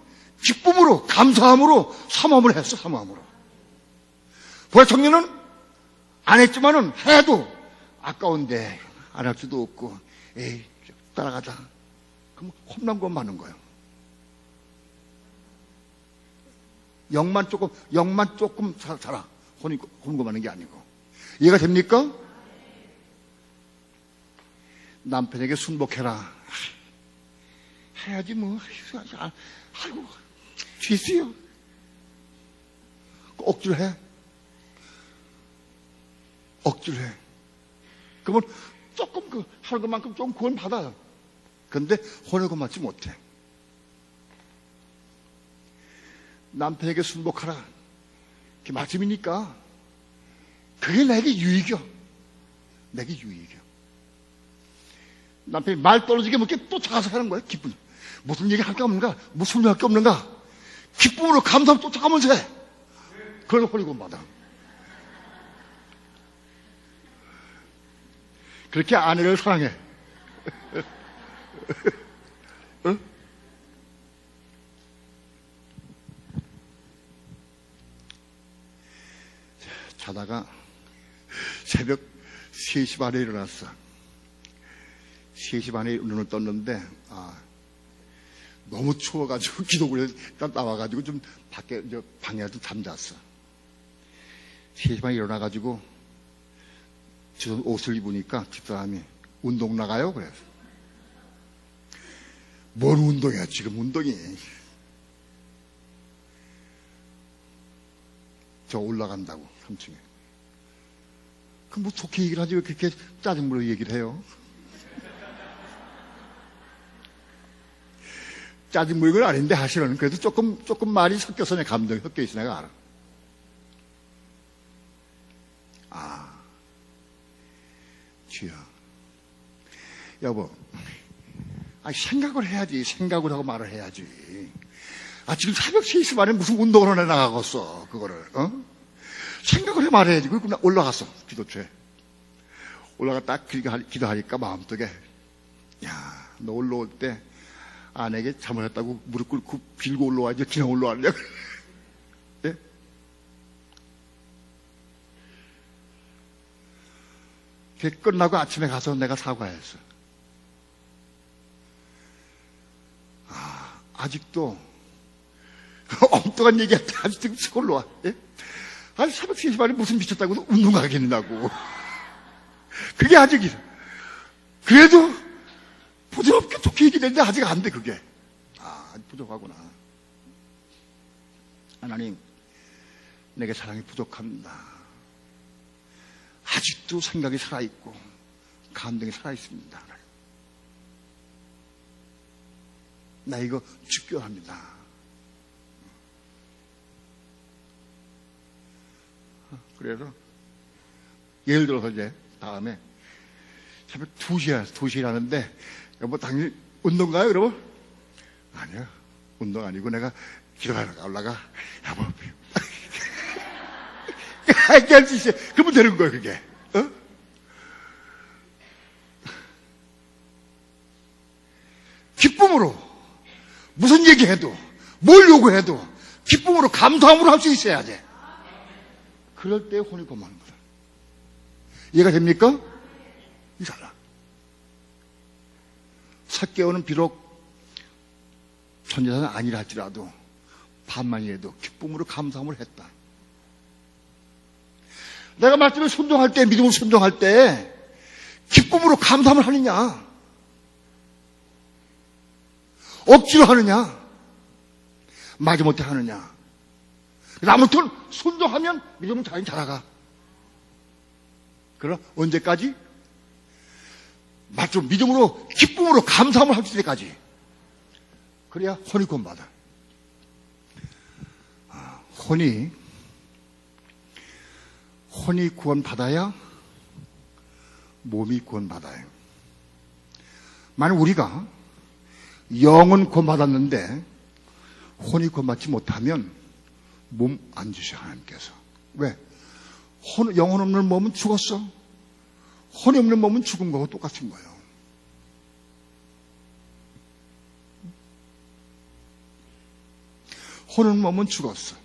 기쁨으로, 감사함으로, 사모함을 했어. 사모함으로. 부자 청년은 안 했지만은 해도 아까운데 안 할 수도 없고 에이 따라가자. 그럼 험난 건 많은 거예요. 영만 조금 살아. 혼고 많은 게 아니고. 이해가 됩니까? 남편에게 순복해라. 해야지 뭐. 아이고, 죄수요. 억지로 해. 억지로 해. 그러면 조금 하는 것만큼 좀 구원 받아요. 그런데 혼을 맞지 못해. 남편에게 순복하라. 그게 말씀이니까 그게 내게 유익이요. 내게 유익이요. 남편이 말 떨어지게 뭐 이렇게 쫓아가서 하는 거예요. 기쁨. 무슨 얘기 할 게 없는가? 무슨 일 할 게 없는가? 기쁨으로 감사하며 쫓아가면서 해. 그걸 혼이구원 받아. 그렇게 아내를 사랑해. 응? 자다가 새벽 3시 반에 일어났어. 3시 반에 눈을 떴는데, 너무 추워가지고 기도를 일단 나와가지고 좀 밖에, 방에서 좀 잠잤어. 3시 반에 일어나가지고 저 옷을 입으니까 집사람이 운동 나가요? 그래서. 뭔 운동이야, 지금 운동이. 저 올라간다고, 3층에. 그럼 뭐 좋게 얘기를 하지 왜 그렇게 짜증으로 얘기를 해요? 짜증 부리는 건 아닌데 사실은 그래도 조금 말이 섞여서 내 감정이 섞여 있어 내가 알아. 주여, 여보, 생각을 해야지. 생각을 하고 말을 해야지. 지금 새벽 3시 반에 무슨 운동을 해 나가겠어, 그거를, 생각을 해 말해야지. 그리고 나 올라갔어, 기도처에. 올라가 딱 기도하니까 마음속에, 야, 너 올라올 때 아내에게 잘못했다고 무릎 꿇고 빌고 올라와야지, 그냥 올라왔냐. 예? 그게 끝나고 아침에 가서 내가 사과했어. 아직도 엉뚱한 얘기할 때 아직도 올라와. 예? 새벽 3시 반에 무슨 미쳤다고 운동 가겠냐고. 그게 아직 그래도 부드럽게 좋게 얘기되는데 아직 안 돼, 그게. 아직 부족하구나. 하나님, 내게 사랑이 부족합니다. 아직도 생각이 살아있고 감동이 살아있습니다. 나 이거 축교합니다. 그래서 예를 들어서 이제 다음에 새벽 2시에 하는데 뭐 당연히 운동 가요? 그러면 아니요, 운동 아니고 내가 기도하러 올라가. 여보, 할 수 있어요. 그러면 되는 거예요, 그게. 기쁨으로 무슨 얘기해도 뭘 요구해도 기쁨으로 감사함으로 할 수 있어야 돼. 그럴 때 혼이 고마운 거다. 이해가 됩니까? 이잖아. 삭개오는 비록 천재사는 아니라 할지라도 반만이라도 기쁨으로 감사함을 했다. 내가 말씀을 순종할 때, 믿음으로 순종할 때 기쁨으로 감사함을 하느냐, 억지로 하느냐, 마지못해 하느냐. 아무튼 순종하면 믿음은 당연히 자라가. 그럼 언제까지? 말씀 믿음으로 기쁨으로 감사함을 할 때까지. 그래야 혼이 구원받아. 혼이 구원받아야 몸이 구원받아요. 만약 우리가 영은 구원받았는데 혼이 구원받지 못하면 몸 안 주셔, 하나님께서. 왜? 영혼 없는 몸은 죽었어. 혼이 없는 몸은 죽은 거하고 똑같은 거예요. 혼 없는 몸은 죽었어.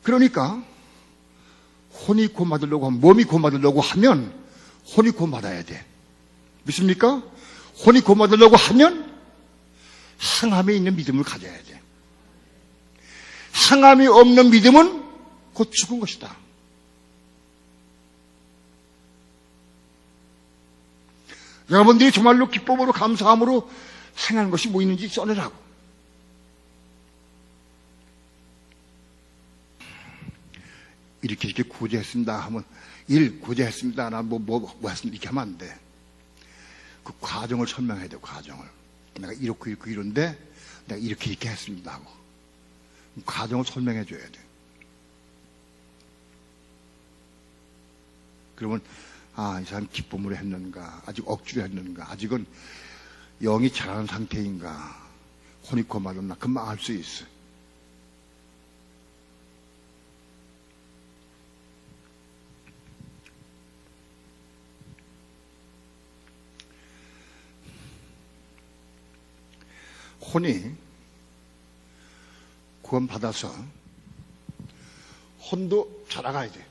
그러니까 혼이 구원받으려고 하면, 몸이 구원받으려고 하면 혼이 구원받아야 돼. 믿습니까? 혼이 구원받으려고 하면 상함에 있는 믿음을 가져야 돼. 상함이 없는 믿음은 곧 죽은 것이다. 여러분들이 정말로 기쁨으로 감사함으로 생각하는 것이 뭐 있는지 써내라고. 이렇게 구제했습니다 하면 구제했습니다. 나 뭐 했습니다. 이렇게 하면 안 돼. 그 과정을 설명해야 돼. 과정을. 내가 이렇게 이런데 내가 이렇게 했습니다 하고 과정을 설명해 줘야 돼. 그러면 이 사람 기쁨으로 했는가, 아직 억지로 했는가, 아직은 영이 자라는 상태인가, 혼이코 맞았나, 금방 알 수 있어. 혼이 구원받아서 혼도 자라가야 돼.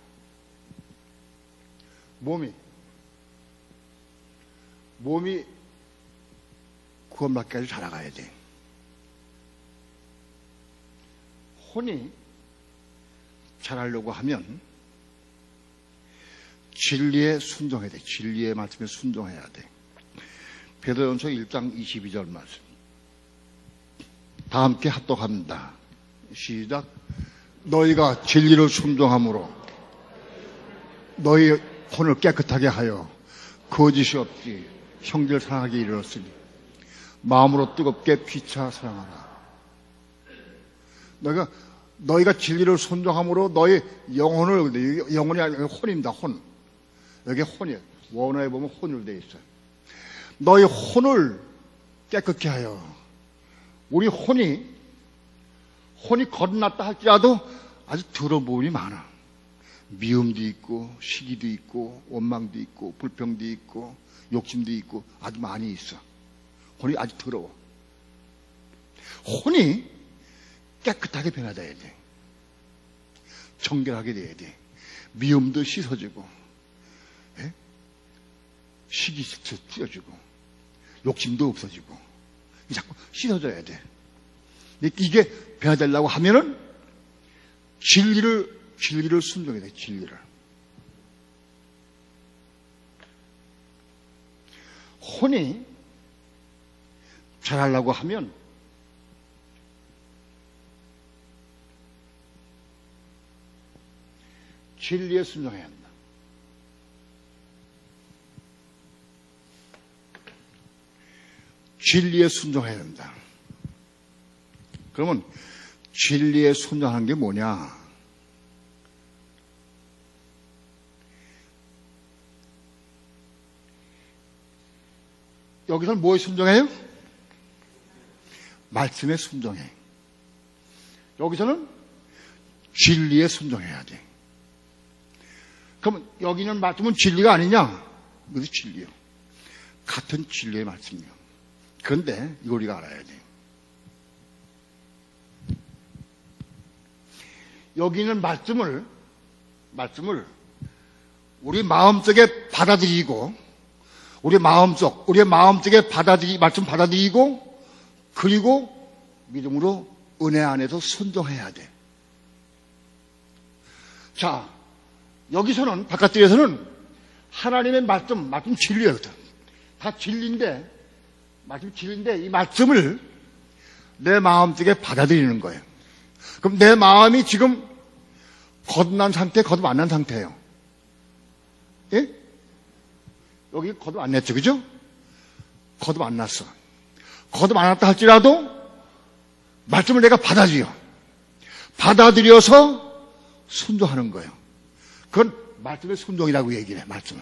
몸이 구원받기까지 자라가야 돼. 혼이 자라려고 하면 진리에 순종해야 돼. 진리의 말씀에 순종해야 돼. 베드로전서 1장 22절 말씀. 다 함께 합독합니다. 시작. 너희가 진리를 순종함으로 너희 혼을 깨끗하게 하여 거짓이 없이 형제를 사랑하게 이르렀으니 마음으로 뜨겁게 피차 사랑하라. 너희가 진리를 순종함으로 너희 영혼이 아니라 혼입니다. 혼. 여기 혼이에요. 원어에 보면 혼으로 되어 있어요. 너희 혼을 깨끗게 하여. 우리 혼이 거듭났다 할지라도 아주 더러운 부분이 많아. 미움도 있고, 시기도 있고, 원망도 있고, 불평도 있고, 욕심도 있고, 아주 많이 있어. 혼이 아주 더러워. 혼이 깨끗하게 변화돼야 돼. 정결하게 돼야 돼. 미움도 씻어지고, 시기도 찢어지고, 욕심도 없어지고, 자꾸 씻어줘야 돼. 이게 변화되려고 하면은 진리를 순종해야 돼. 진리를. 혼이 자라려고 하면 진리에 순종해야 한다. 진리에 순종해야 된다. 그러면 진리에 순종하는 게 뭐냐? 여기서는 뭐에 순종해요? 말씀에 순종해. 여기서는 진리에 순종해야 돼. 그러면 여기는 말씀은 진리가 아니냐? 이것이 진리요. 같은 진리의 말씀이요. 그런데 이걸 우리가 알아야 돼. 여기 있는 말씀을 우리 마음속에 받아들이고, 우리의 마음속에 말씀 받아들이고, 그리고 믿음으로 은혜 안에서 순종해야 돼. 자, 여기서는, 바깥쪽에서는 하나님의 말씀 진리거든. 다 진리인데, 이 말씀을 내 마음속에 받아들이는 거예요. 그럼 내 마음이 지금 거듭난 상태, 거듭 안 난 상태예요. 예? 여기 거듭 안 났죠, 그죠? 거듭 안 났어. 거듭 안 났다 할지라도 말씀을 내가 받아들여서 순종하는 거예요. 그건 말씀의 순종이라고 얘기를 해, 말씀을.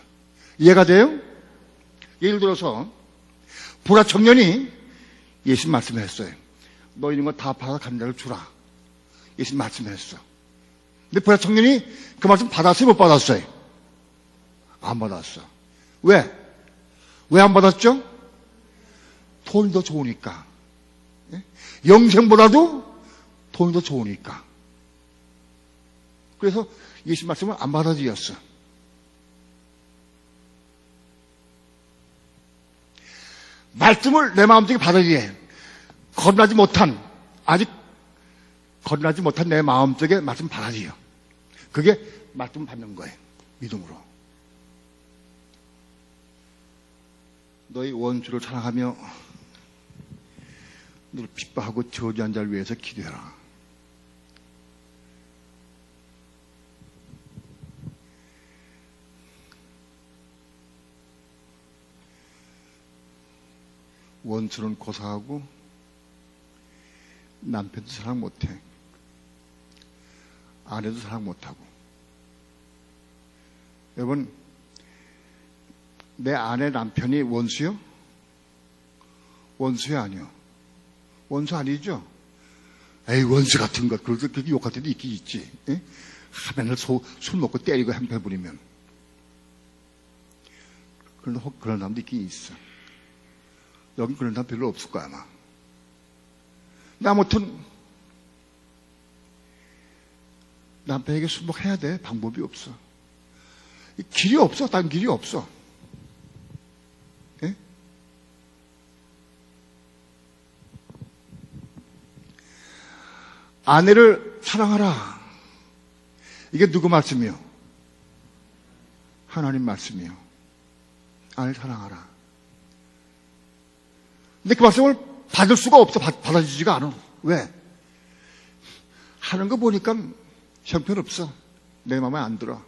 이해가 돼요? 예를 들어서 불화 청년이 예수님 말씀했어요. 너 있는 거 다 팔아서 간 자를 주라. 예수님 말씀했어. 근데 불화 청년이 그 말씀 받았어요, 못 받았어요? 안 받았어. 왜? 왜 안 받았죠? 돈이 더 좋으니까. 영생보다도 돈이 더 좋으니까. 그래서 예수님 말씀을 안 받아들였어. 말씀을 내 마음속에 받아들여. 아직 거듭나지 못한 내 마음속에 말씀 받아들여. 그게 말씀 받는 거예요. 믿음으로. 너희 원수를 사랑하며 너를 핍박하고 저주한 자를 위해서 기도해라. 원수는 고사하고 남편도 사랑 못해. 아내도 사랑 못하고. 여러분, 내 아내 남편이 원수요? 원수요, 아니요? 원수 아니죠? 에이, 원수 같은 것. 그렇게 욕할 때도 있긴 있지. 예? 맨날 술 먹고 때리고 한편 부리면. 그런 사람도 있긴 있어. 여긴 그런 사람 별로 없을 거야, 아마. 근데 아무튼, 남편에게 순복해야 돼. 방법이 없어. 길이 없어. 딴 길이 없어. 예? 아내를 사랑하라. 이게 누구 말씀이요? 하나님 말씀이요. 아내를 사랑하라. 근데 그 말씀을 받을 수가 없어. 받아주지가 않아. 왜? 하는 거 보니까 형편없어. 내 마음에 안 들어.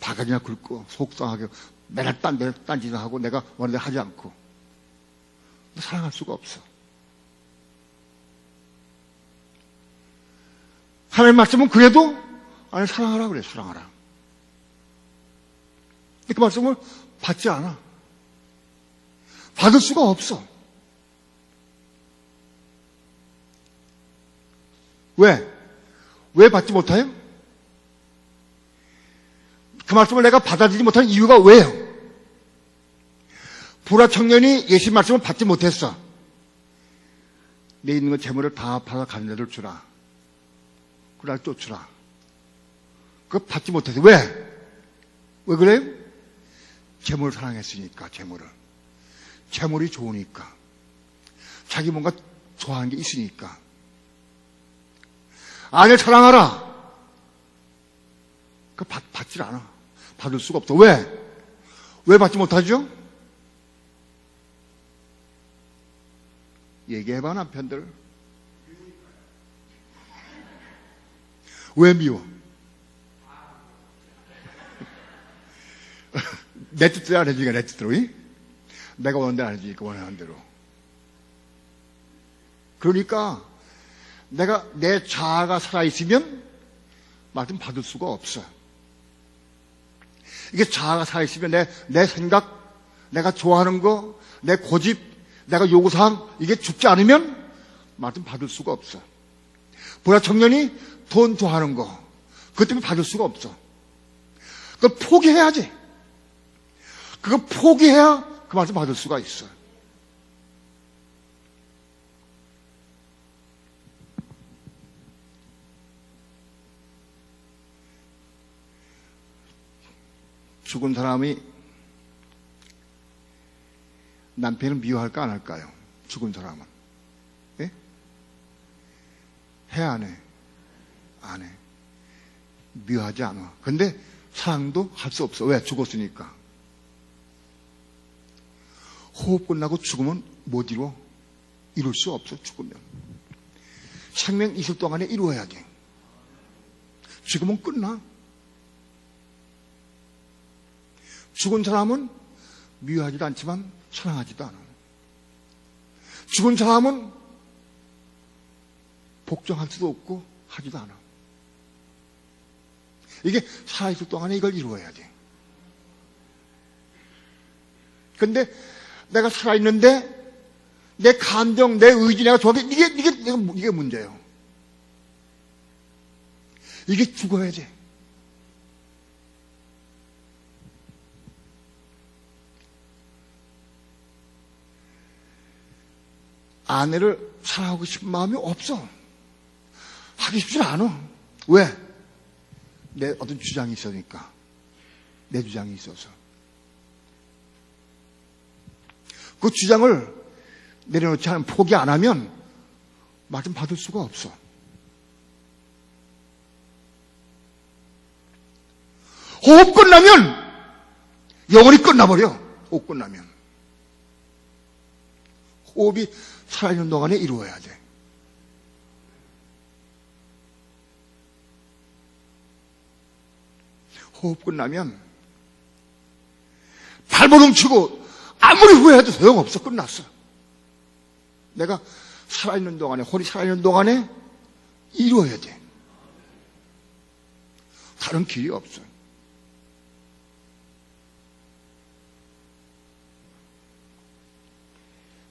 바가지나 긁고 속상하게 맨날 딴짓을 하고 내가 원래 하지 않고. 사랑할 수가 없어. 하나님 말씀은 그래도 아니 사랑하라 그래. 사랑하라. 근데 그 말씀을 받지 않아. 받을 수가 없어. 왜? 왜 받지 못해요? 그 말씀을 내가 받아들이지 못하는 이유가 왜요? 불화 청년이 예수 말씀을 받지 못했어. 내 있는 것 재물을 다 팔아 가는 데를 주라. 그날 쫓으라. 그거 받지 못해서. 왜? 왜 그래요? 재물을 사랑했으니까. 재물이 좋으니까. 자기 뭔가 좋아하는 게 있으니까. 아내를 사랑하라. 그거 받질 않아. 받을 수가 없어. 왜? 왜 받지 못하죠? 얘기해봐, 남편들. 왜 미워? 내 뜻대로 안 해주니까, 내 뜻대로. 내가 원하는 대로 안 해주니까, 원하는 대로. 그러니까, 내가 내 자아가 살아있으면 말씀 받을 수가 없어. 이게 자아가 살아있으면 내 생각, 내가 좋아하는 거, 내 고집, 내가 요구사항, 이게 죽지 않으면 말씀 받을 수가 없어. 불화 청년이 돈 좋아하는 거, 그것 때문에 받을 수가 없어. 그걸 포기해야지. 그거 포기해야 그 말씀 받을 수가 있어. 죽은 사람이 남편을 미워할까 안 할까요? 죽은 사람은. 예? 해 안 해? 안 해. 미워하지 않아. 근데 사랑도 할 수 없어. 왜? 죽었으니까. 호흡 끝나고 죽으면 못 이루어. 이룰 수 없어. 죽으면. 생명 있을 동안에 이루어야 돼. 죽으면 끝나. 죽은 사람은 미워하지도 않지만 사랑하지도 않아. 죽은 사람은 복종할 수도 없고 하지도 않아. 이게 살아있을 동안에 이걸 이루어야 돼. 근데 내가 살아있는데 내 감정, 내 의지, 내가 좋아하는 이게 문제예요. 이게 죽어야 돼. 아내를 사랑하고 싶은 마음이 없어. 하기 쉽지 않아. 왜? 내 어떤 주장이 있으니까. 내 주장이 있어서. 그 주장을 내려놓지 않으면, 포기 안 하면 말씀 받을 수가 없어. 호흡 끝나면 영원히 끝나버려. 호흡 끝나면. 호흡이 살아있는 동안에 이루어야 돼. 호흡 끝나면 발버둥 치고 아무리 후회해도 소용없어. 끝났어. 내가 살아있는 동안에, 혼이 살아있는 동안에 이루어야 돼. 다른 길이 없어.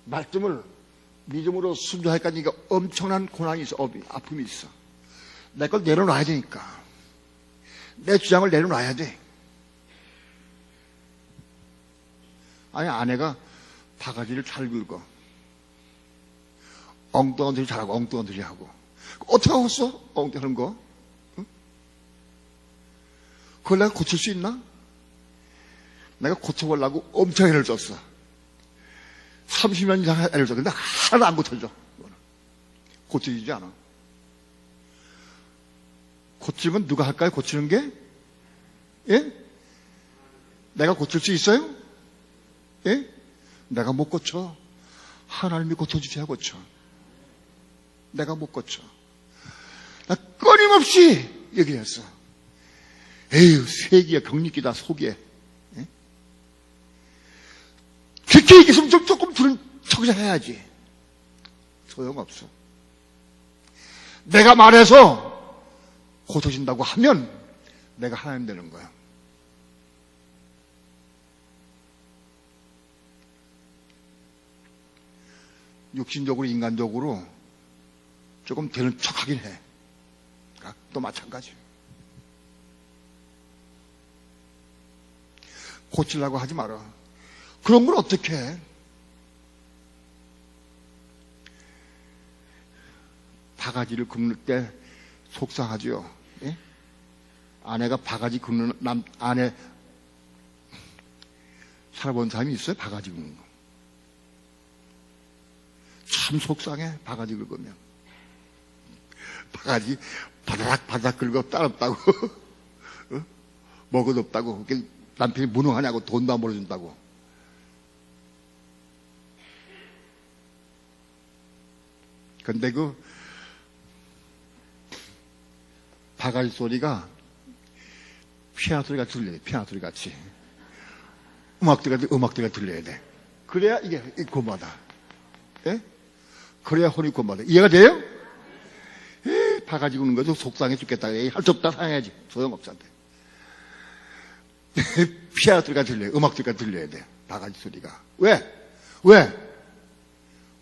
말씀을 믿음으로 순종하니까 니가 엄청난 고난이 있어. 아픔이 있어. 내 걸 내려놔야 되니까. 내 주장을 내려놔야 돼. 아니, 아내가 바가지를 잘 긁어. 엉뚱한 소리 잘하고 엉뚱한 소리 하고. 어떻게 하겠어? 엉뚱한 거. 응? 그걸 내가 고칠 수 있나? 내가 고쳐보려고 엄청 애를 썼어. 30년 이상 애를 썼어. 근데 하나도 안 고쳐져. 고쳐지지 않아. 고치면 누가 할까요? 고치는 게? 예? 내가 고칠 수 있어요? 예? 내가 못 고쳐. 하나님이 고쳐주셔야 고쳐. 내가 못 고쳐. 나 끊임없이 얘기했어. 에휴, 세기야, 경리기다, 속에. 예? 그렇게 얘기했으면 조금 들은 척을 해야지. 소용없어. 내가 말해서 고쳐진다고 하면 내가 하나님 되는 거야. 육신적으로, 인간적으로 조금 되는 척 하긴 해. 또 마찬가지. 고치려고 하지 마라. 그런 걸 어떻게 해? 바가지를 긁는 때 속상하죠. 예? 아내가 바가지 긁는 아내 살아본 사람이 있어요? 바가지 긁는 거. 참 속상해. 바가지 긁으면. 바가지 바닥 긁어 따랐다고. 어? 먹어도 없다고. 남편이 무능하냐고 돈도 안 벌어준다고. 근데 그 바가지 소리가 피아노 소리가 들려야 돼. 피아노 소리 같이. 음악들가 들려야 돼. 그래야 이게 고마다. 예? 그래야 혼이 고마다. 이해가 돼요? 에이, 바가지 굽는 거죠. 속상해 죽겠다. 할 수 없다. 상해야지. 소용없어. 피아노 소리가 들려요. 음악 소리가 들려야 돼. 바가지 소리가. 왜?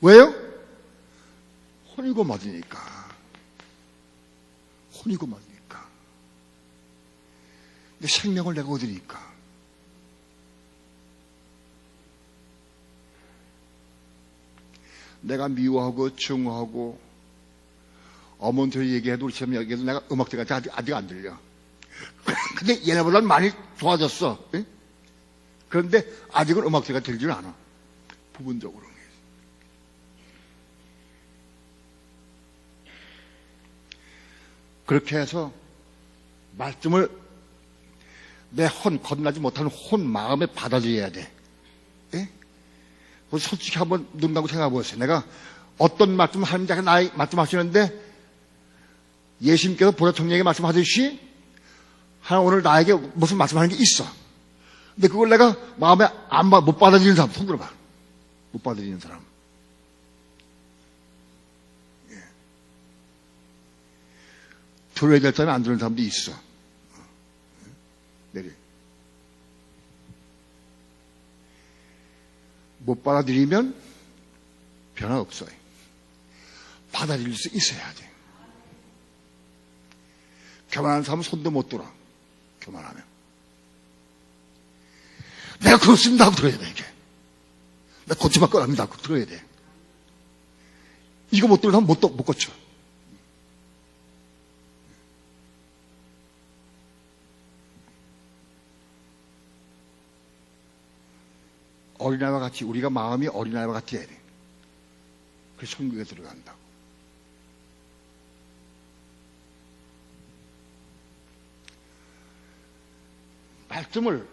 왜요? 혼이 고맞으니까. 혼이 고맞으니까. 내 생명을 내가 얻으니까. 내가 미워하고 증오하고 어머니들이 얘기해도 우리 처럼 얘기해도 내가 음악들이 아직 안 들려. 근데 얘네보다는 많이 좋아졌어. 예? 그런데 아직은 음악들이 들지는 않아. 부분적으로. 그렇게 해서 말씀을 내 건나지 못하는 혼 마음에 받아들여야 돼. 예? 솔직히 한번 눈 감고 생각해 보세요. 내가 어떤 말씀을 하나님께서 나에게 말씀하시는데 예수님께서 보라청년에게 말씀하듯이 하나님 오늘 나에게 무슨 말씀하는 게 있어. 근데 그걸 내가 마음에 못 받아들이는 사람 손 들어봐. 못 받아들이는 사람. 예. 들어야 될 사람이 안 들는 사람도 있어. 내려. 못 받아들이면 변화 없어요. 받아들일 수 있어야 돼. 교만한 사람은 손도 못 들어. 교만하면. 내가 그렇습니다 하고 들어야 돼, 이게. 내가 고쳐볼 거랍니다 하고 들어야 돼. 이거 못 들으면 못 고쳐. 어린아이와 같이, 우리가 마음이 어린아이와 같이 해야 돼. 그래서 천국에 들어간다고. 말씀을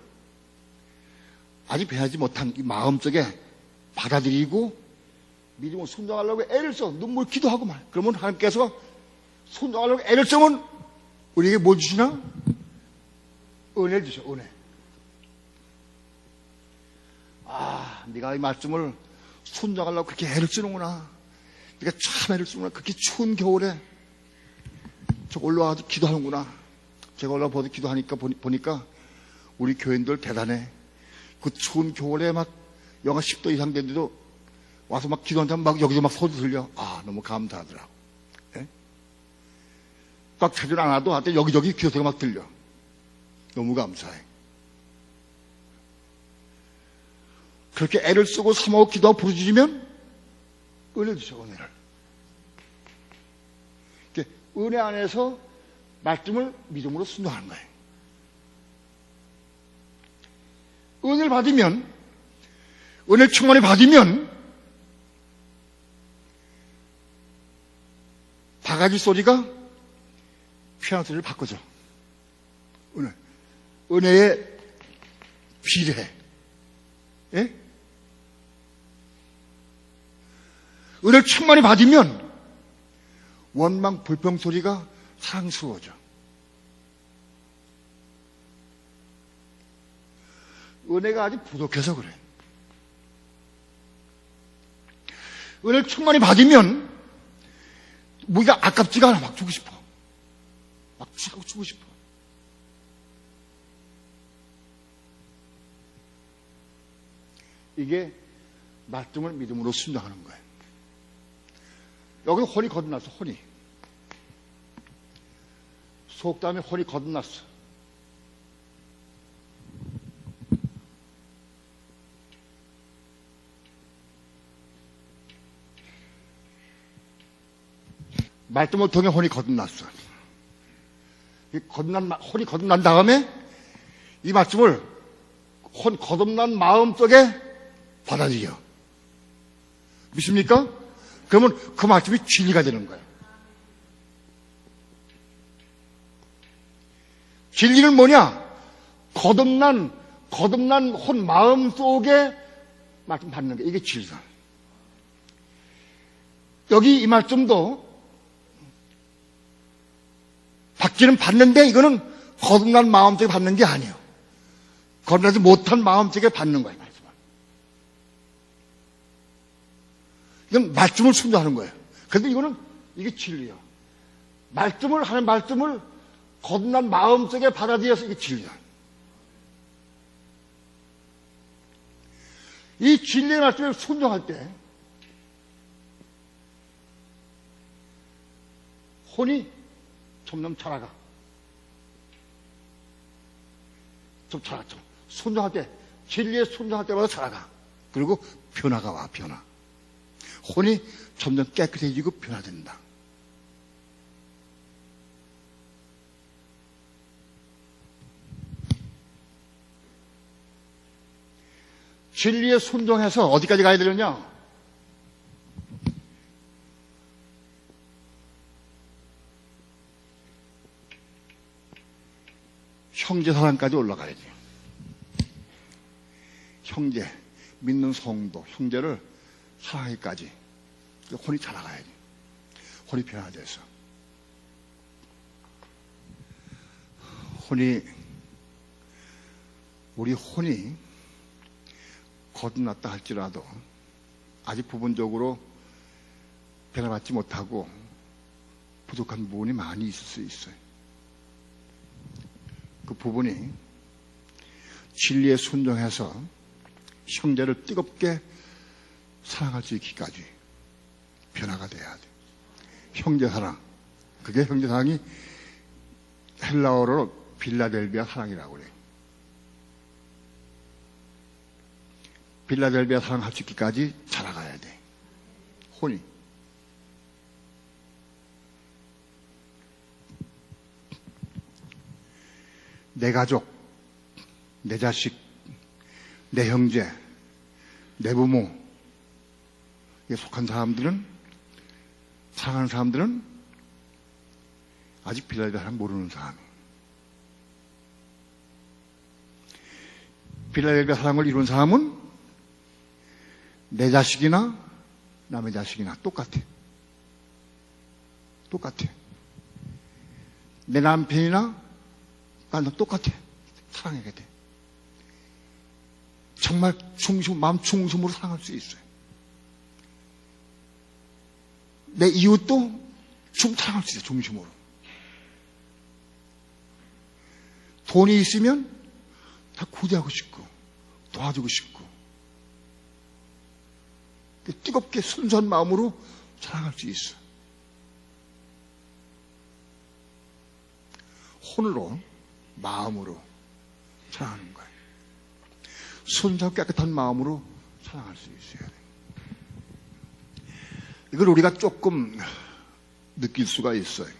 아직 배하지 못한 이 마음 속에 받아들이고 믿음으로 순종하려고 애를 써. 눈물 기도하고 말. 그러면 하나님께서 순종하려고 애를 쓰면 우리에게 뭘 주시나? 은혜를 주셔, 은혜. 아, 네가 이 말씀을 순종하려고 그렇게 애를 쓰는구나. 네가 참 애를 쓰는구나. 그렇게 추운 겨울에 저 올라와서 기도하는구나. 제가 올라와서 기도하니까 보니까 우리 교인들 대단해. 그 추운 겨울에 막 영하 10도 이상 되는데도 와서 막 기도한다면 막 여기서 막 소리 들려. 아, 너무 감사하더라고. 예? 꽉 차질 않아도 한테 여기저기 기도소리가 막 들려. 너무 감사해. 그렇게 애를 쓰고 사모하고 기도하고 부르짖으면 은혜 주셔, 은혜를. 이렇게 은혜 안에서 말씀을 믿음으로 순종하는 거예요. 은혜를 받으면, 은혜를 충만히 받으면 바가지 소리가 피아노 소리를 바꿔줘. 은혜에 비례해. 예? 은혜를 충만히 받으면 원망 불평 소리가 사랑스러워져. 은혜가 아직 부족해서 그래. 은혜를 충만히 받으면 우리가 아깝지가 않아. 막 주고 싶어. 막 주고 싶어. 이게 말씀을 믿음으로 순종하는 거예요. 여기 혼이 거듭났어, 혼이. 속담에 혼이 거듭났어. 말씀을 통해 혼이 거듭났어. 혼이 거듭난 다음에 이 말씀을 혼 거듭난 마음 속에 받아들여. 믿습니까? 그러면 그 말씀이 진리가 되는 거예요. 진리는 뭐냐? 거듭난 혼 마음 속에 말씀 받는 게 이게 진리다. 여기 이 말씀도 받기는 받는데 이거는 거듭난 마음 속에 받는 게 아니에요. 거듭나지 못한 마음 속에 받는 거예요. 말씀을. 이건 말씀을 순종하는 거예요. 그런데 이거는 이게 진리예요. 하는 말씀을 거듭난 마음 속에 받아들여서 이게 진리다. 이 진리의 말씀을 순종할 때 혼이 점점 자라가. 좀 자라죠. 순종할 때, 진리에 순종할 때마다 자라가. 그리고 변화가 와, 변화. 혼이 점점 깨끗해지고 변화된다. 진리에 순종해서 어디까지 가야 되느냐? 형제 사랑까지 올라가야지. 형제, 믿는 성도, 형제를 사랑하기까지 혼이 자라가야지. 혼이 변화돼서. 우리 혼이 거듭났다 할지라도 아직 부분적으로 변화받지 못하고 부족한 부분이 많이 있을 수 있어요. 그 부분이 진리에 순종해서 형제를 뜨겁게 사랑할 수 있기까지 변화가 돼야 돼. 형제사랑. 그게 형제사랑이 헬라어로 빌라델비아 사랑이라고 그래요. 빌라델비아 사랑할 수 있기까지 자라가야 돼. 혼이. 내 가족, 내 자식, 내 형제, 내 부모에 속한 사람들은, 사랑하는 사람들은 아직 빌라델비아 사랑 모르는 사람이에요. 빌라델비아 사랑을 이룬 사람은 내 자식이나 남의 자식이나 똑같아. 똑같아. 내 남편이나 나도 똑같아. 사랑하게 돼. 정말 마음 중심으로 사랑할 수 있어요. 내 이웃도 사랑할 수 있어요. 중심으로. 돈이 있으면 다 구제하고 싶고 도와주고 싶고 뜨겁게 순수한 마음으로 사랑할 수 있어. 혼으로 마음으로 사랑하는 거예요. 순수하고 깨끗한 마음으로 사랑할 수 있어야 돼요. 이걸 우리가 조금 느낄 수가 있어요.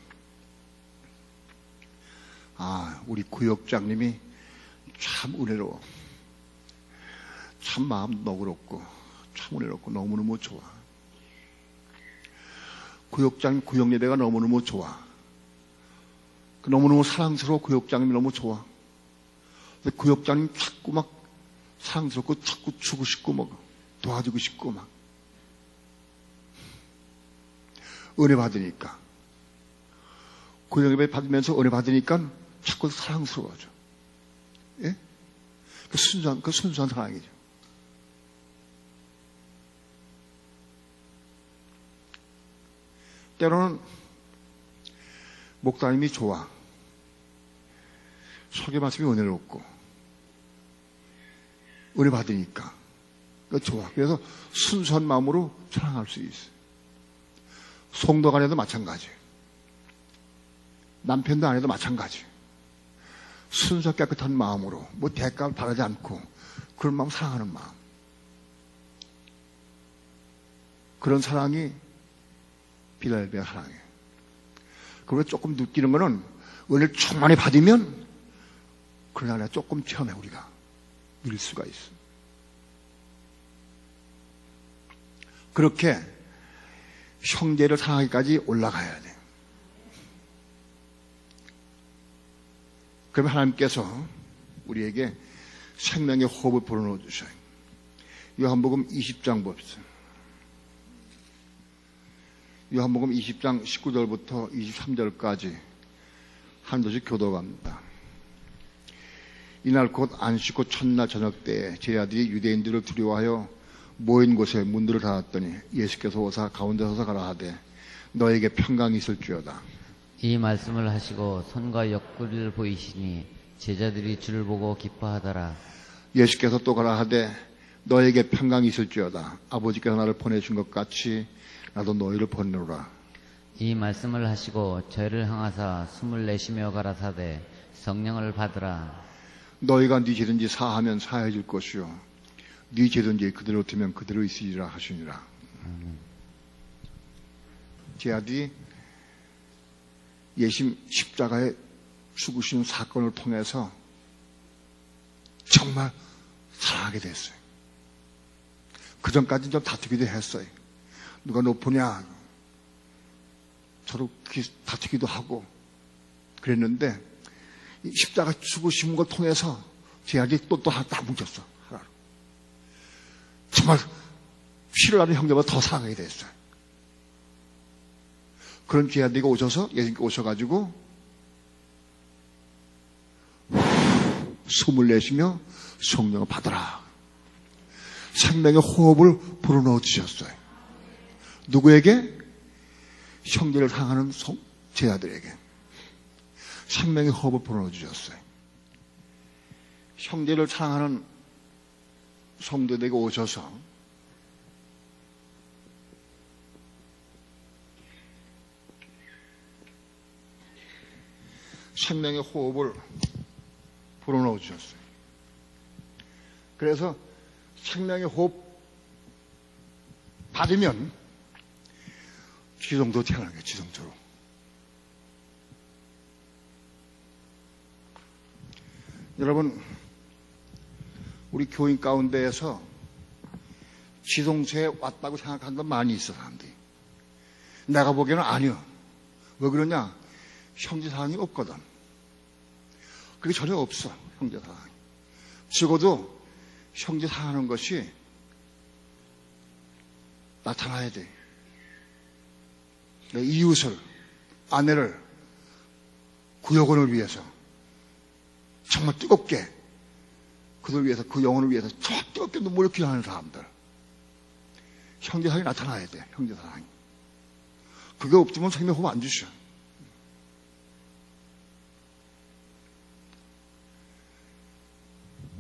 우리 구역장님이 참 은혜로워. 참 마음 너그럽고 참 은혜롭고 너무너무 좋아. 구역장님 구역예배가 너무너무 좋아. 너무너무 사랑스러워. 구역장님이 너무 좋아. 근데 구역장님 자꾸 막 사랑스럽고 자꾸 주고 싶고 막 도와주고 싶고 막 은혜 받으니까 구역예배 받으면서 은혜 받으니까 자꾸 사랑스러워져. 예? 그 순수한 사랑이죠. 때로는 목사님이 좋아. 설교 말씀이 은혜롭고 은혜 받으니까 그 좋아. 그래서 순수한 마음으로 사랑할 수 있어. 성도 간에도 마찬가지. 남편도 아내도 마찬가지. 순수 깨끗한 마음으로 뭐 대가를 바라지 않고 그런 마음 사랑하는 마음. 그런 사랑이 빌라델비아 사랑이에요. 그리고 조금 느끼는 거는 은혜를 충만히 받으면 그러나 조금 체험해 우리가 누릴 수가 있어. 그렇게 형제를 사랑하기까지 올라가야 돼. 그러면 하나님께서 우리에게 생명의 호흡을 불어넣어 주셔요. 요한복음 20장 봅시다. 요한복음 20장 19절부터 23절까지 한 절씩 교도갑니다. 이날 곧 안식 후 첫날 저녁 때에 제 아들이 유대인들을 두려워하여 모인 곳에 문들을 닫았더니 예수께서 오사 가운데 서서 가라 하되 너에게 평강이 있을지어다. 이 말씀을 하시고 손과 옆구리를 보이시니 제자들이 주를 보고 기뻐하더라. 예수께서 또 가라 하되 너에게 평강이 있을지어다. 아버지께서 나를 보내신 것 같이 나도 너희를 보내노라. 이 말씀을 하시고 저희를 향하사 숨을 내쉬며 가라사대 성령을 받으라. 너희가 네 죄든지 사하면 사해질 것이요 네 죄든지 그대로 두면 그대로 있으리라 하시니라. 제 아들이 예심 십자가에 죽으신 사건을 통해서 정말 사랑하게 됐어요. 그전까지는 좀 다투기도 했어요. 누가 높으냐 서로 다투기도 하고 그랬는데 이 십자가 죽으신 걸 통해서 제 아들이 또 하나 딱 뭉쳤어. 하나로. 정말 피를 나는 형제보다 더 사랑하게 됐어요. 그런 제 아들이 오셔서 예수님께 오셔가지고 숨을 내쉬며 성령을 받아라. 생명의 호흡을 불어넣어 주셨어요. 누구에게? 형제를 사랑하는 제 아들에게 생명의 호흡을 불어넣어 주셨어요. 형제를 사랑하는 성도들에게 오셔서 생명의 호흡을 불어넣어 주셨어요. 그래서 생명의 호흡 받으면 지성도 태어나는 거예요. 지성적으로. 여러분 우리 교인 가운데에서 지성소에 왔다고 생각하는 건 많이 있어 사람들이. 내가 보기에는 아니요. 왜 그러냐? 형제사랑이 없거든. 그게 전혀 없어. 형제사랑이. 적어도 형제사랑하는 것이 나타나야 돼. 내 이웃을, 아내를, 그 영혼을 위해서 정말 뜨겁게, 그들 위해서, 그 영혼을 위해서 정말 뜨겁게 눈물을 기도하는 사람들. 형제사랑이 나타나야 돼. 형제사랑이. 그게 없으면 생명호흡 안 주셔.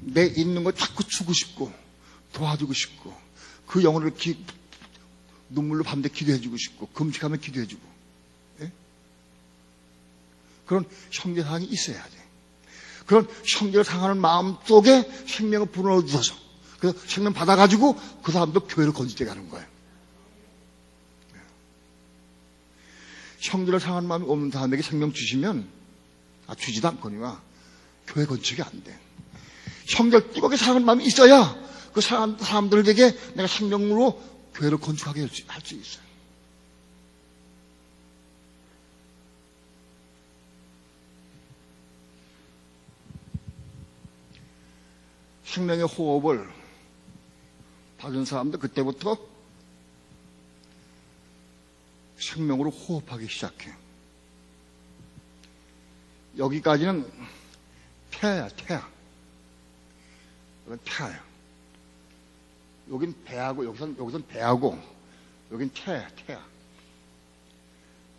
내 있는 거 자꾸 주고 싶고 도와주고 싶고 그 영혼을 눈물로 밤새 기도해주고 싶고 금식하면 기도해주고, 예? 그런 형제사랑이 있어야 돼. 그런 형제를 사랑하는 마음 속에 생명을 불어넣어주셔서 그래서 생명 받아가지고 그 사람도 교회를 건설되게 하는 거예요. 형제를 사랑하는 마음이 없는 사람에게 생명 주시면 주지도 않거니와 교회 건축이 안 돼. 형제를 뜨겁게 사랑하는 마음이 있어야 그 사람들에게 내가 생명으로 교회를 건축하게 할 수 있어요. 생명의 호흡을 받은 사람들 그때부터 생명으로 호흡하기 시작해. 여기까지는 태야, 태야. 여긴 태야. 여긴 배하고, 여기선 배하고, 여긴 태야, 태야.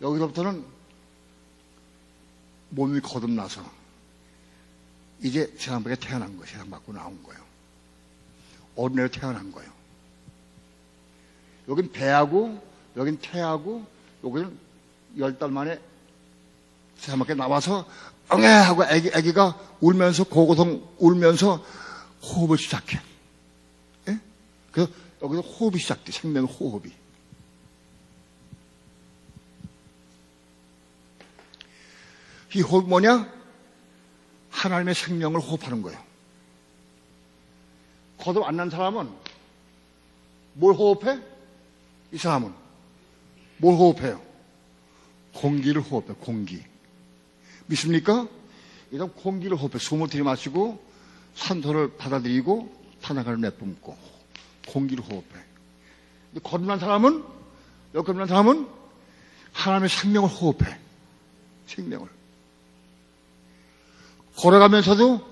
여기서부터는 몸이 거듭나서 이제 세상 밖에 태어난 거예요. 세상 밖으로 나온 거예요. 어린애로 태어난 거예요. 여긴 배하고, 여긴 태하고, 여기는 10달 만에 세상 밖에 나와서 응애 하고 애기가 울면서 고고성 울면서 호흡을 시작해. 예? 그래서 여기서 호흡이 시작돼. 생명 호흡이. 이 호흡이 뭐냐? 하나님의 생명을 호흡하는 거예요. 거듭 안 난 사람은 뭘 호흡해? 이 사람은 뭘 호흡해요? 공기를 호흡해요. 공기. 믿습니까? 일단 공기를 호흡해. 숨을 들이마시고 산소를 받아들이고 탄화가를 내뿜고 공기를 호흡해. 근데 거듭난 사람은, 여기 거듭난 사람은 하나님의 생명을 호흡해. 생명을. 걸어가면서도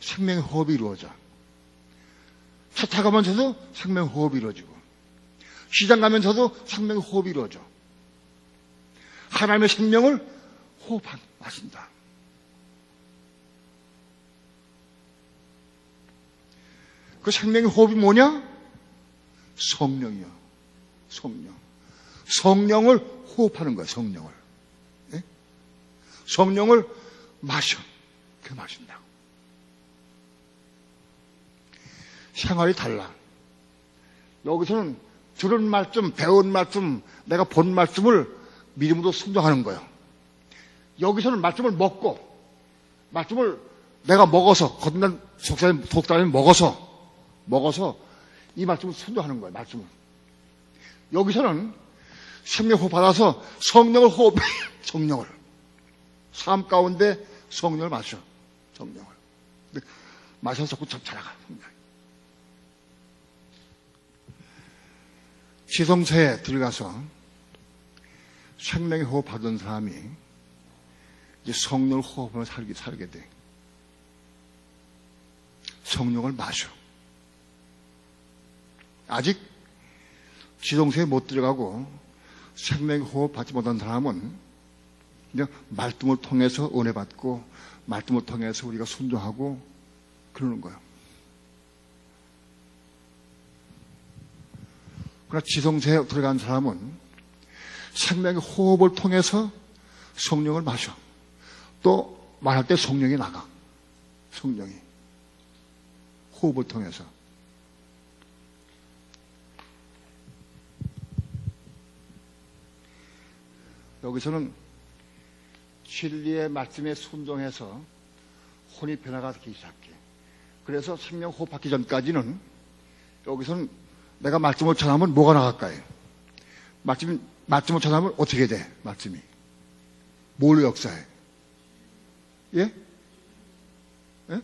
생명의 호흡이 이루어져. 차 타가면서도 생명의 호흡이 이루어지고 시장 가면서도 생명의 호흡이 이루어져. 하나님의 생명을 호흡하신다. 그 생명의 호흡이 뭐냐? 성령이요. 성령. 성령을 호흡하는 거야, 성령을. 예? 성령을 마셔. 그 마신다고. 생활이 달라. 여기서는 들은 말씀, 배운 말씀, 내가 본 말씀을 믿음으로 순종하는 거예요. 여기서는 말씀을 먹고, 말씀을 내가 먹어서, 거듭난 독사님 먹어서 이 말씀을 순종하는 거예요, 말씀을. 여기서는 생명호흡 받아서 성령을 호흡해, 성령을. 삶 가운데 성령을 마셔, 성령을. 근데 마셔서 자꾸 자라가, 성령. 지성세에 들어가서 생명의 호흡 받은 사람이 이제 성령을 호흡하며 살게 돼. 성령을 마셔. 아직 지성세에 못 들어가고 생명의 호흡 받지 못한 사람은 그냥 말씀을 통해서 은혜 받고 말씀을 통해서 우리가 순종하고 그러는 거예요. 그러나 지성세에 들어간 사람은 생명의 호흡을 통해서 성령을 마셔. 또 말할 때 성령이 나가. 성령이. 호흡을 통해서. 여기서는 진리의 말씀에 순종해서 혼이 변화가기 시작해. 그래서 생명 호흡하기 전까지는 여기서는 내가 말씀을 전하면 뭐가 나갈까요? 말씀을 전하면 어떻게 돼? 말씀이. 뭘로 역사해? 예? 예?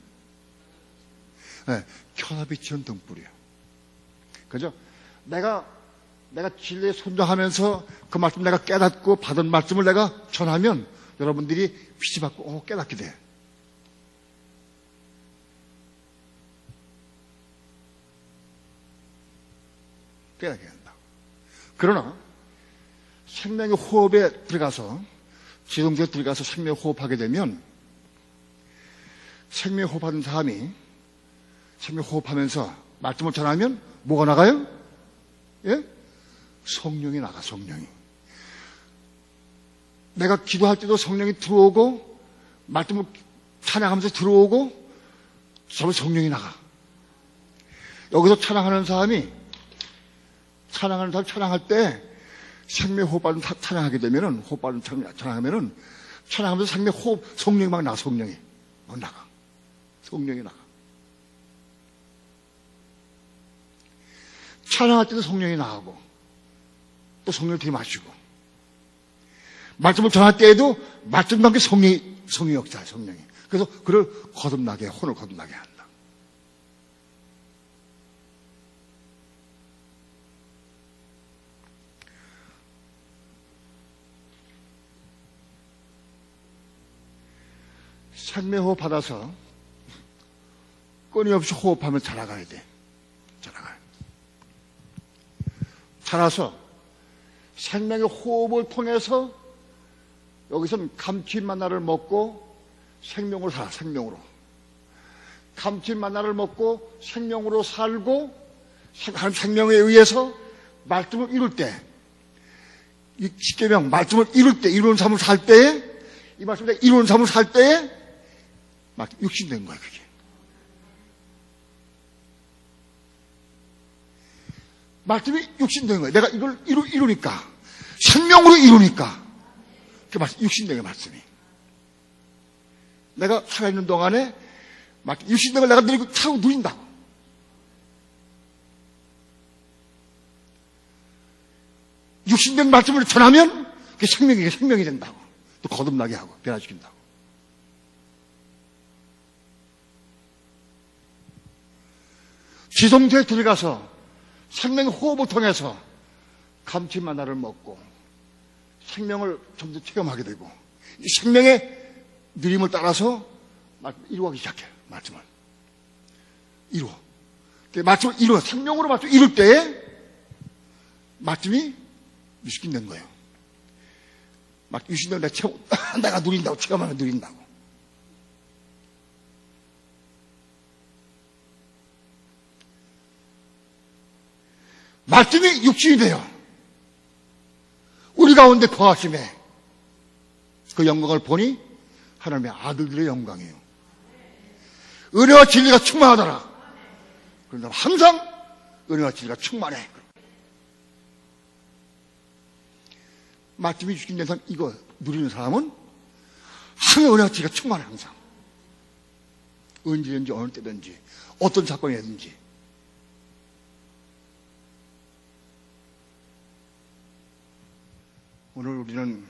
네, 켜다 비치는 등불이야. 그죠? 내가 내가 진리에 순종하면서 그 말씀 내가 깨닫고 받은 말씀을 내가 전하면 여러분들이 빛이 받고 깨닫게 돼. 깨닫게 된다. 그러나 생명의 호흡에 들어가서 지동체에 들어가서 생명의 호흡하게 되면 생명의 호흡하는 사람이 생명의 호흡하면서 말씀을 전하면 뭐가 나가요? 예? 성령이 나가. 성령이. 내가 기도할 때도 성령이 들어오고 말씀을 찬양하면서 들어오고 저로 성령이 나가. 여기서 찬양하는 사람이 찬양할 때 생명 호흡받은 찬양하게 되면은 호흡받은 찬양하면은 찬양하면서 생명 호흡 성령이 막 나가. 성령이 막 나가. 성령이 나가. 찬양할 때도 성령이 나가고 또 성령을 들이마시고 말씀을 전할 때에도 말씀과 함께 성령이 역사해. 성령이. 그래서 그를 거듭나게 혼을 거듭나게 한다. 생명호흡 받아서 끊임없이 호흡하면 자라가야 돼. 자라서 생명의 호흡을 통해서 여기서는 감칠만나를 먹고 생명으로 살아. 생명으로. 감칠만나를 먹고 생명으로 살고 생명에 의해서 말씀을 이룰 때, 이 십계명 말씀을 이룰 때, 이루는 삶을 살 때에, 이 말씀을 이루는 삶을 살 때에 막 육신된 거야. 그게. 말씀이 육신된 거예요. 내가 이걸 이루니까. 생명으로 이루니까. 그 말씀, 육신된 거예요, 말씀이. 내가 살아있는 동안에 육신된 걸 내가 차고 누린다고. 육신된 말씀을 전하면 그게 생명이 된다고. 또 거듭나게 하고, 변화시킨다고. 지성소에 들어가서 생명의 호흡을 통해서 감칠만나를 먹고 생명을 좀 더 체험하게 되고 이 생명의 느림을 따라서 이루어가기 시작해요. 말씀을 이루어. 말씀을 이루어. 생명으로 말씀을 이룰 때에 말씀이 유식된 거예요. 유식된 내가 누린다고. 체험하면 누린다고. 말씀이 육신이 돼요. 우리 가운데 거하심에 그 영광을 보니 하나님의 아들들의 영광이에요. 은혜와 진리가 충만하더라. 그런데 항상 은혜와 진리가 충만해. 말씀이 육신된 사람, 이거 누리는 사람은 항상 은혜와 진리가 충만해. 항상. 언제든지 어느 때든지 어떤 사건이든지. 오늘 우리는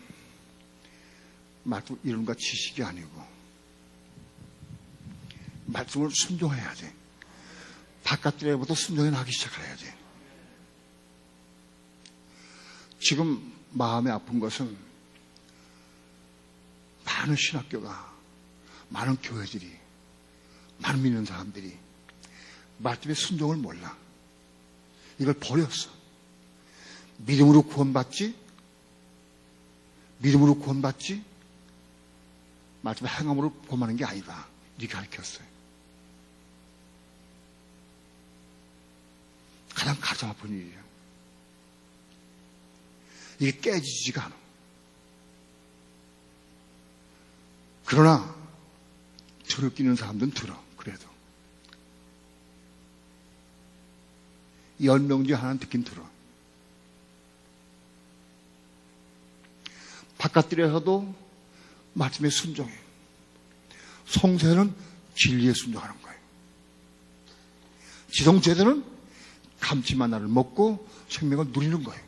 말씀 이론과 지식이 아니고 말씀을 순종해야 돼. 바깥들에부터 순종해 나가기 시작해야 돼. 지금 마음이 아픈 것은 많은 신학교가, 많은 교회들이, 많은 믿는 사람들이 말씀의 순종을 몰라. 이걸 버렸어. 믿음으로 구원받지? 믿음으로 구원받지? 말씀의 행함으로 구원하는 게 아니다. 이렇게 가르쳤어요. 가장 아픈 일이에요. 이게 깨지지가 않아. 그러나 들을 끼는 사람들은 들어. 그래도 10명 중에 하나는 듣긴 들어. 바깥들에서도 말씀에 순종해. 성세는 진리에 순종하는 거예요. 지성제들은 감칠만나를 먹고 생명을 누리는 거예요.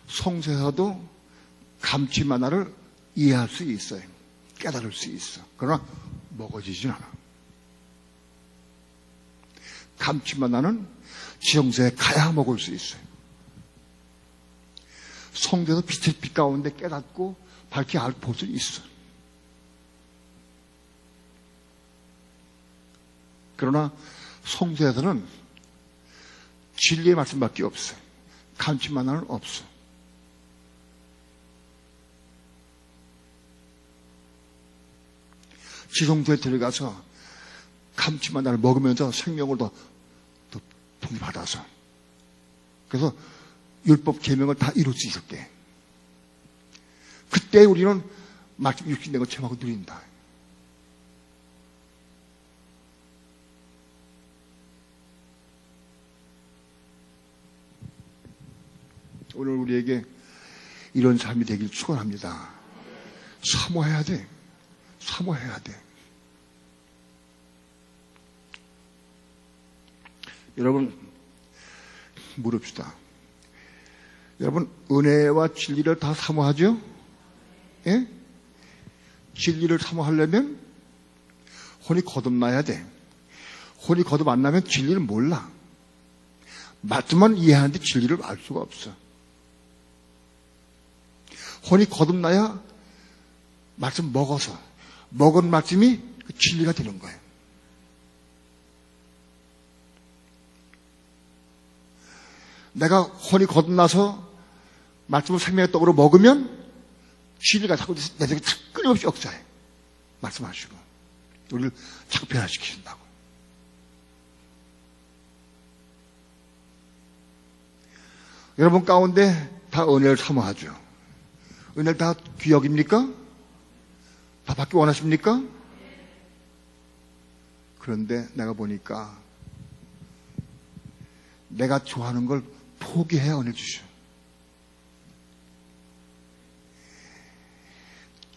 성세서도 감칠만나를 이해할 수 있어요. 깨달을 수 있어. 그러나 먹어지진 않아. 감칠맛 나는 지성소에 가야 먹을 수 있어요. 성도에서 빛의 빛 가운데 깨닫고 밝게 볼 수 있어요. 그러나 성도에서는 진리의 말씀밖에 없어요. 감칠맛 나는 없어요. 지성소에 들어가서 감칠맛 나를 먹으면서 생명을 더 풍부받아서, 그래서 율법 계명을 다 이룰 수 있었게, 그때 우리는 말씀 육신된 걸 체험하고 누린다. 오늘 우리에게 이런 삶이 되길 축원합니다. 사모해야 돼. 사모해야 돼. 여러분, 물읍시다. 여러분, 은혜와 진리를 다 사모하죠? 예? 진리를 사모하려면 혼이 거듭나야 돼. 혼이 거듭 안 나면 진리를 몰라. 말씀만 이해하는데 진리를 알 수가 없어. 혼이 거듭나야 말씀 먹어서, 먹은 말씀이 그 진리가 되는 거예요. 내가 혼이 거듭나서 말씀을 생명의 떡으로 먹으면 진리가 자꾸 내 속에 끊임없이 역사해. 말씀하시고 우리를 자꾸 변화시키신다고. 여러분 가운데 다 은혜를 사모하죠. 은혜를 다 귀여깁니까? 다 받기 원하십니까? 그런데 내가 보니까 내가 좋아하는 걸 포기해야 은혜 주셔.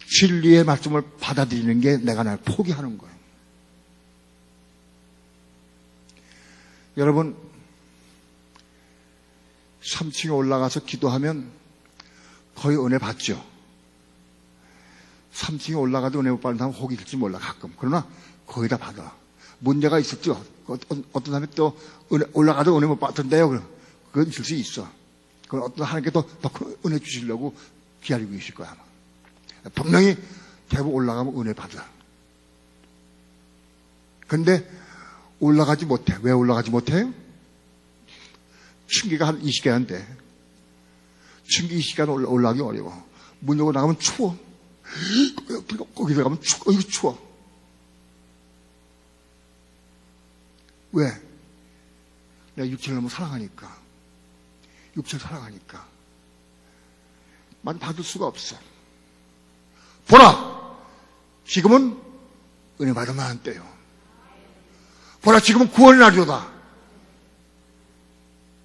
진리의 말씀을 받아들이는 게 내가 날 포기하는 거예요. 여러분, 3층에 올라가서 기도하면 거의 은혜 받죠. 3층에 올라가도 은혜 못 받는 사람 혹이 있을지 몰라, 가끔. 그러나 거의 다 받아. 문제가 있었죠. 어떤 사람이 또 올라가도 은혜 못 받던데요. 그건 있을 수 있어. 그건 어떤 하나님께 더 큰 은혜 주시려고 기다리고 계실 거야, 아마. 분명히 대부분 올라가면 은혜 받아. 근데 올라가지 못해. 왜 올라가지 못해요? 층기가 한 20개인데 층기 20개가 올라가기 어려워. 문 열고 나가면 추워. 거기 들어가면 추워. 왜? 내가 육체를 너무 사랑하니까. 육체를 사랑하니까. 많이 받을 수가 없어. 보라! 지금은 은혜 받을 만한 때요. 보라, 지금은 구원의 날이로다.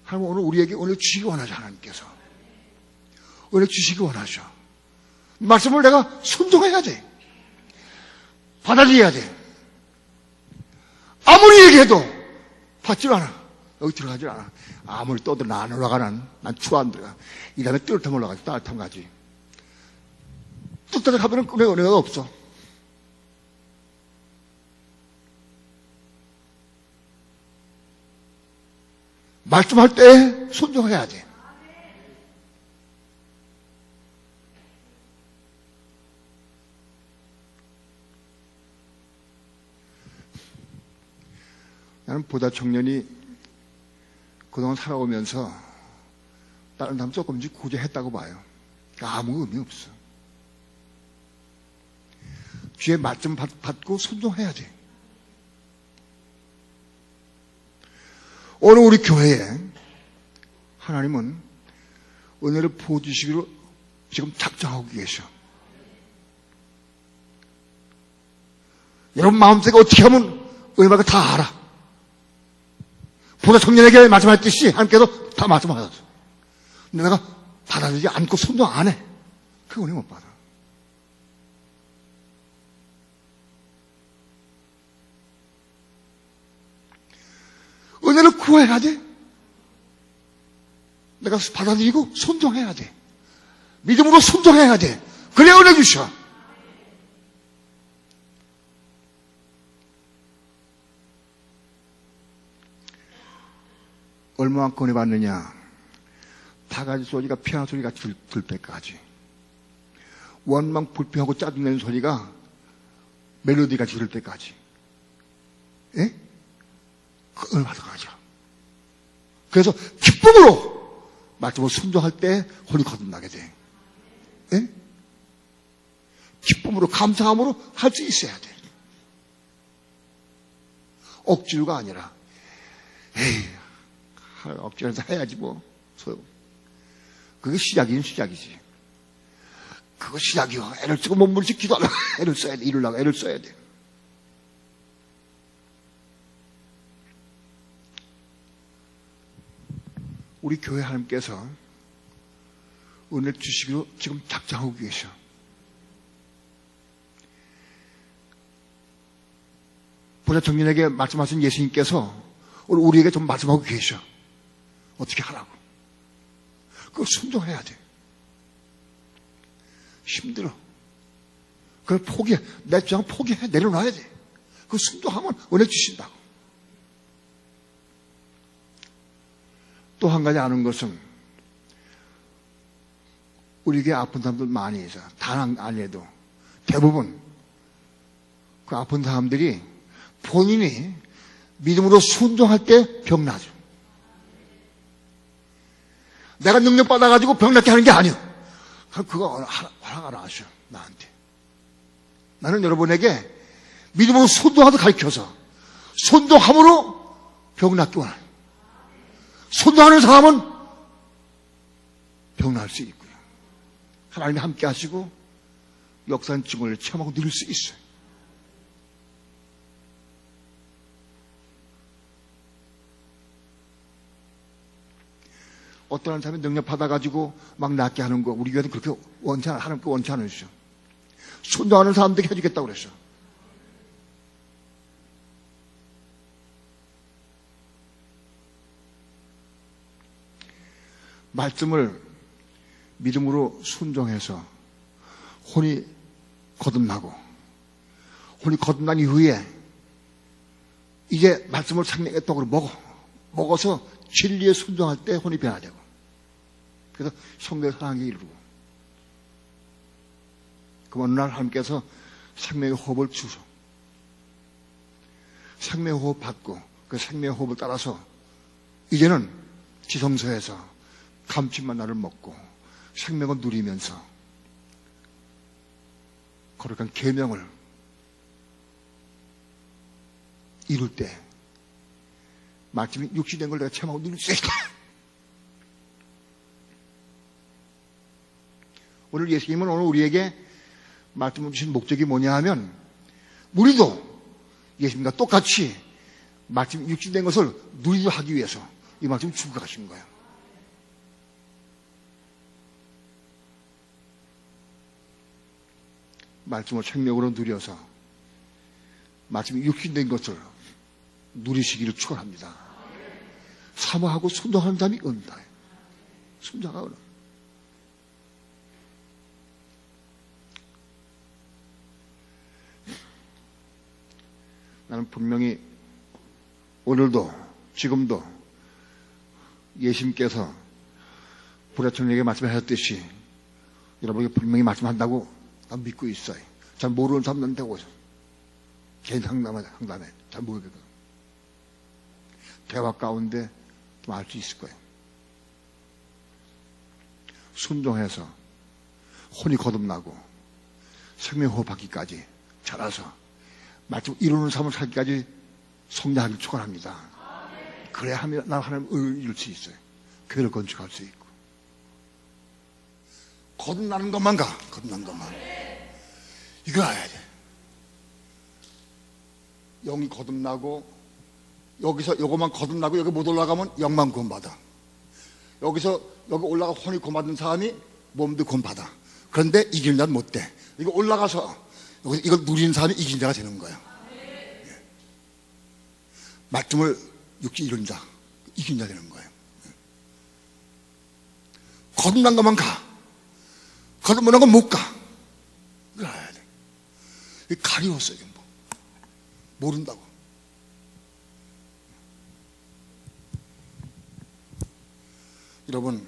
하나님 오늘 우리에게 은혜 주시기 원하죠, 하나님께서. 은혜 주시기 원하죠. 말씀을 내가 순종해야 돼. 받아들여야 돼. 아무리 얘기해도 받질 않아. 여기 들어가질 않아. 아무리 떠도 나 안 올라가는, 난 추워 안 들어가. 이 다음에 뜨뜻하면 올라가지, 따뜻하면 가지. 뜨뜻하게 하면 은혜가 없어. 말씀할 때 순종해야 돼. 나는 보다 청년이 그동안 살아오면서 다른 사람 조금씩 구제했다고 봐요. 아무 의미 없어. 주의 말씀 받고 순종해야 돼. 오늘 우리 교회에 하나님은 은혜를 부어주시기로 지금 작정하고 계셔. 여러분 마음속에 어떻게 하면 은혜 받고 다 알아. 보다 청년에게 말씀하셨듯이 하나님께서 다 말씀하셨어. 근데 내가 받아들이지 않고 순종 안 해. 그 은혜 못 받아. 은혜를 구해야 돼. 내가 받아들이고 순종해야 돼. 믿음으로 순종해야 돼. 그래 은혜 주셔. 얼마나 권해봤느냐. 타가지 소리가 피아노 소리가 들 때까지. 원망 불평하고 짜증내는 소리가 멜로디가 들을 때까지. 예? 그 얼마나 가죠. 그래서 기쁨으로 말씀을 순종할 때 혼이 거듭나게 돼. 예? 기쁨으로 감사함으로 할 수 있어야 돼. 억지로가 아니라 에이 억지로서 해야지 뭐 그게 시작이긴 시작이지. 그거 시작이요. 애를 쓰고 몸부림치 기도하려고 애를 써야 돼. 이루려고 애를 써야 돼. 우리 교회 하나님께서 은혜를 주시기로 지금 작정하고 계셔. 보좌 청년에게 말씀하신 예수님께서 오늘 우리에게 좀 말씀하고 계셔. 어떻게 하라고. 그거 순종해야 돼. 힘들어. 그걸 포기해. 내 주장을 포기해. 내려놔야 돼. 그거 순종하면 은혜 주신다고. 또 한 가지 아는 것은 우리에게 아픈 사람들 많이 있어. 단 아니어도 대부분 그 아픈 사람들이 본인이 믿음으로 순종할 때 병나죠. 내가 능력 받아가지고 병낫게 하는 게 아니야. 그거 허락하라 하셔. 나한테. 나는 여러분에게 믿음으로 순종하도록 가르쳐서 순종함으로 병낫기 원해. 순종하는 사람은 병날 수 있고요. 하나님이 함께 하시고 역사는 증언을 체험하고 누릴 수 있어요. 어떤 사람이 능력 받아가지고 막 낫게 하는 거 우리 교회는 그렇게 하나님께 원치 않으시죠. 순종하는 사람들에게 해주겠다고 그랬어. 말씀을 믿음으로 순종해서 혼이 거듭나고 혼이 거듭난 이후에 이제 말씀을 생명의 떡으로 먹어서 진리에 순종할 때 혼이 변화되고 그래서 성도의 사랑에 이르고 그 어느 날 하나님께서 생명의 호흡을 주셔 생명의 호흡 받고 그 생명의 호흡을 따라서 이제는 지성소에서 감칠맛 나를 먹고 생명을 누리면서 거룩한 계명을 이룰 때 마침이 육신된 걸 내가 체험하고 누릴 수 있다. 오늘 예수님은 오늘 우리에게 말씀을 주신 목적이 뭐냐 하면 우리도 예수님과 똑같이 마침 육신된 것을 누리도록 하기 위해서 이 말씀을 주고 가신 거예요. 말씀을 생명으로 누려서 마침 육신된 것을 누리시기를 축원합니다. 사모하고 순종하는 사람이 은다. 순종하고 나는 분명히 오늘도 지금도 예수님께서 부라청에게 말씀하셨듯이 여러분에게 분명히 말씀한다고 난 믿고 있어요. 잘 모르는 사람한테 오셔. 개인 상담에 잘 모르거든. 대화 가운데 좀 알 수 있을 거예요. 순종해서 혼이 거듭나고 생명호흡 하기까지 자라서 말씀 이루는 삶을 살기까지 성장하기를 축원합니다. 그래야 하면 나 하나님을 이룰 수 있어요. 교회를 건축할 수 있고 거듭나는 것만 가. 거듭나는 것만. 이거 알아야 돼. 영이 거듭나고 여기서 요것만 거듭나고 여기 못 올라가면 영만 구원받아. 여기서 여기 올라가 혼이 구원받은 사람이 몸도 구원받아. 그런데 이기는 자는 못 돼. 이거 올라가서 여기서 이걸 누리는 사람이 이긴 자가 되는 거야. 예. 말씀을 육지 이룬 자, 이긴 자 되는 거예요. 거듭난 것만 가. 거듭난 건 못 가. 이걸 알아야 돼. 가리웠어요. 뭐. 모른다고. 여러분,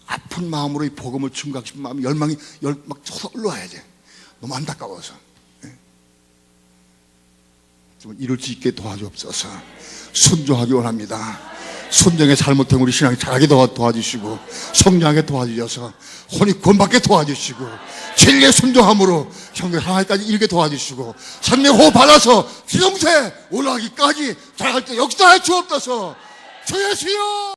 아픈 마음으로 이 복음을 증거하고 싶은 마음이 열망이 막 올라와야 돼. 너무 안타까워서. 좀 이룰 수 있게 도와주옵소서. 순종하기 원합니다. 순종에 잘못된 우리 신앙이 잘하게 도와주시고, 성장하게 도와주셔서 혼이 구원받게 도와주시고, 진리의 순종함으로 형들 하나님까지 이르게 도와주시고, 산내 호흡 받아서 지성세 올라가기까지 잘할 때 역사해 주옵소서. 주 예수여.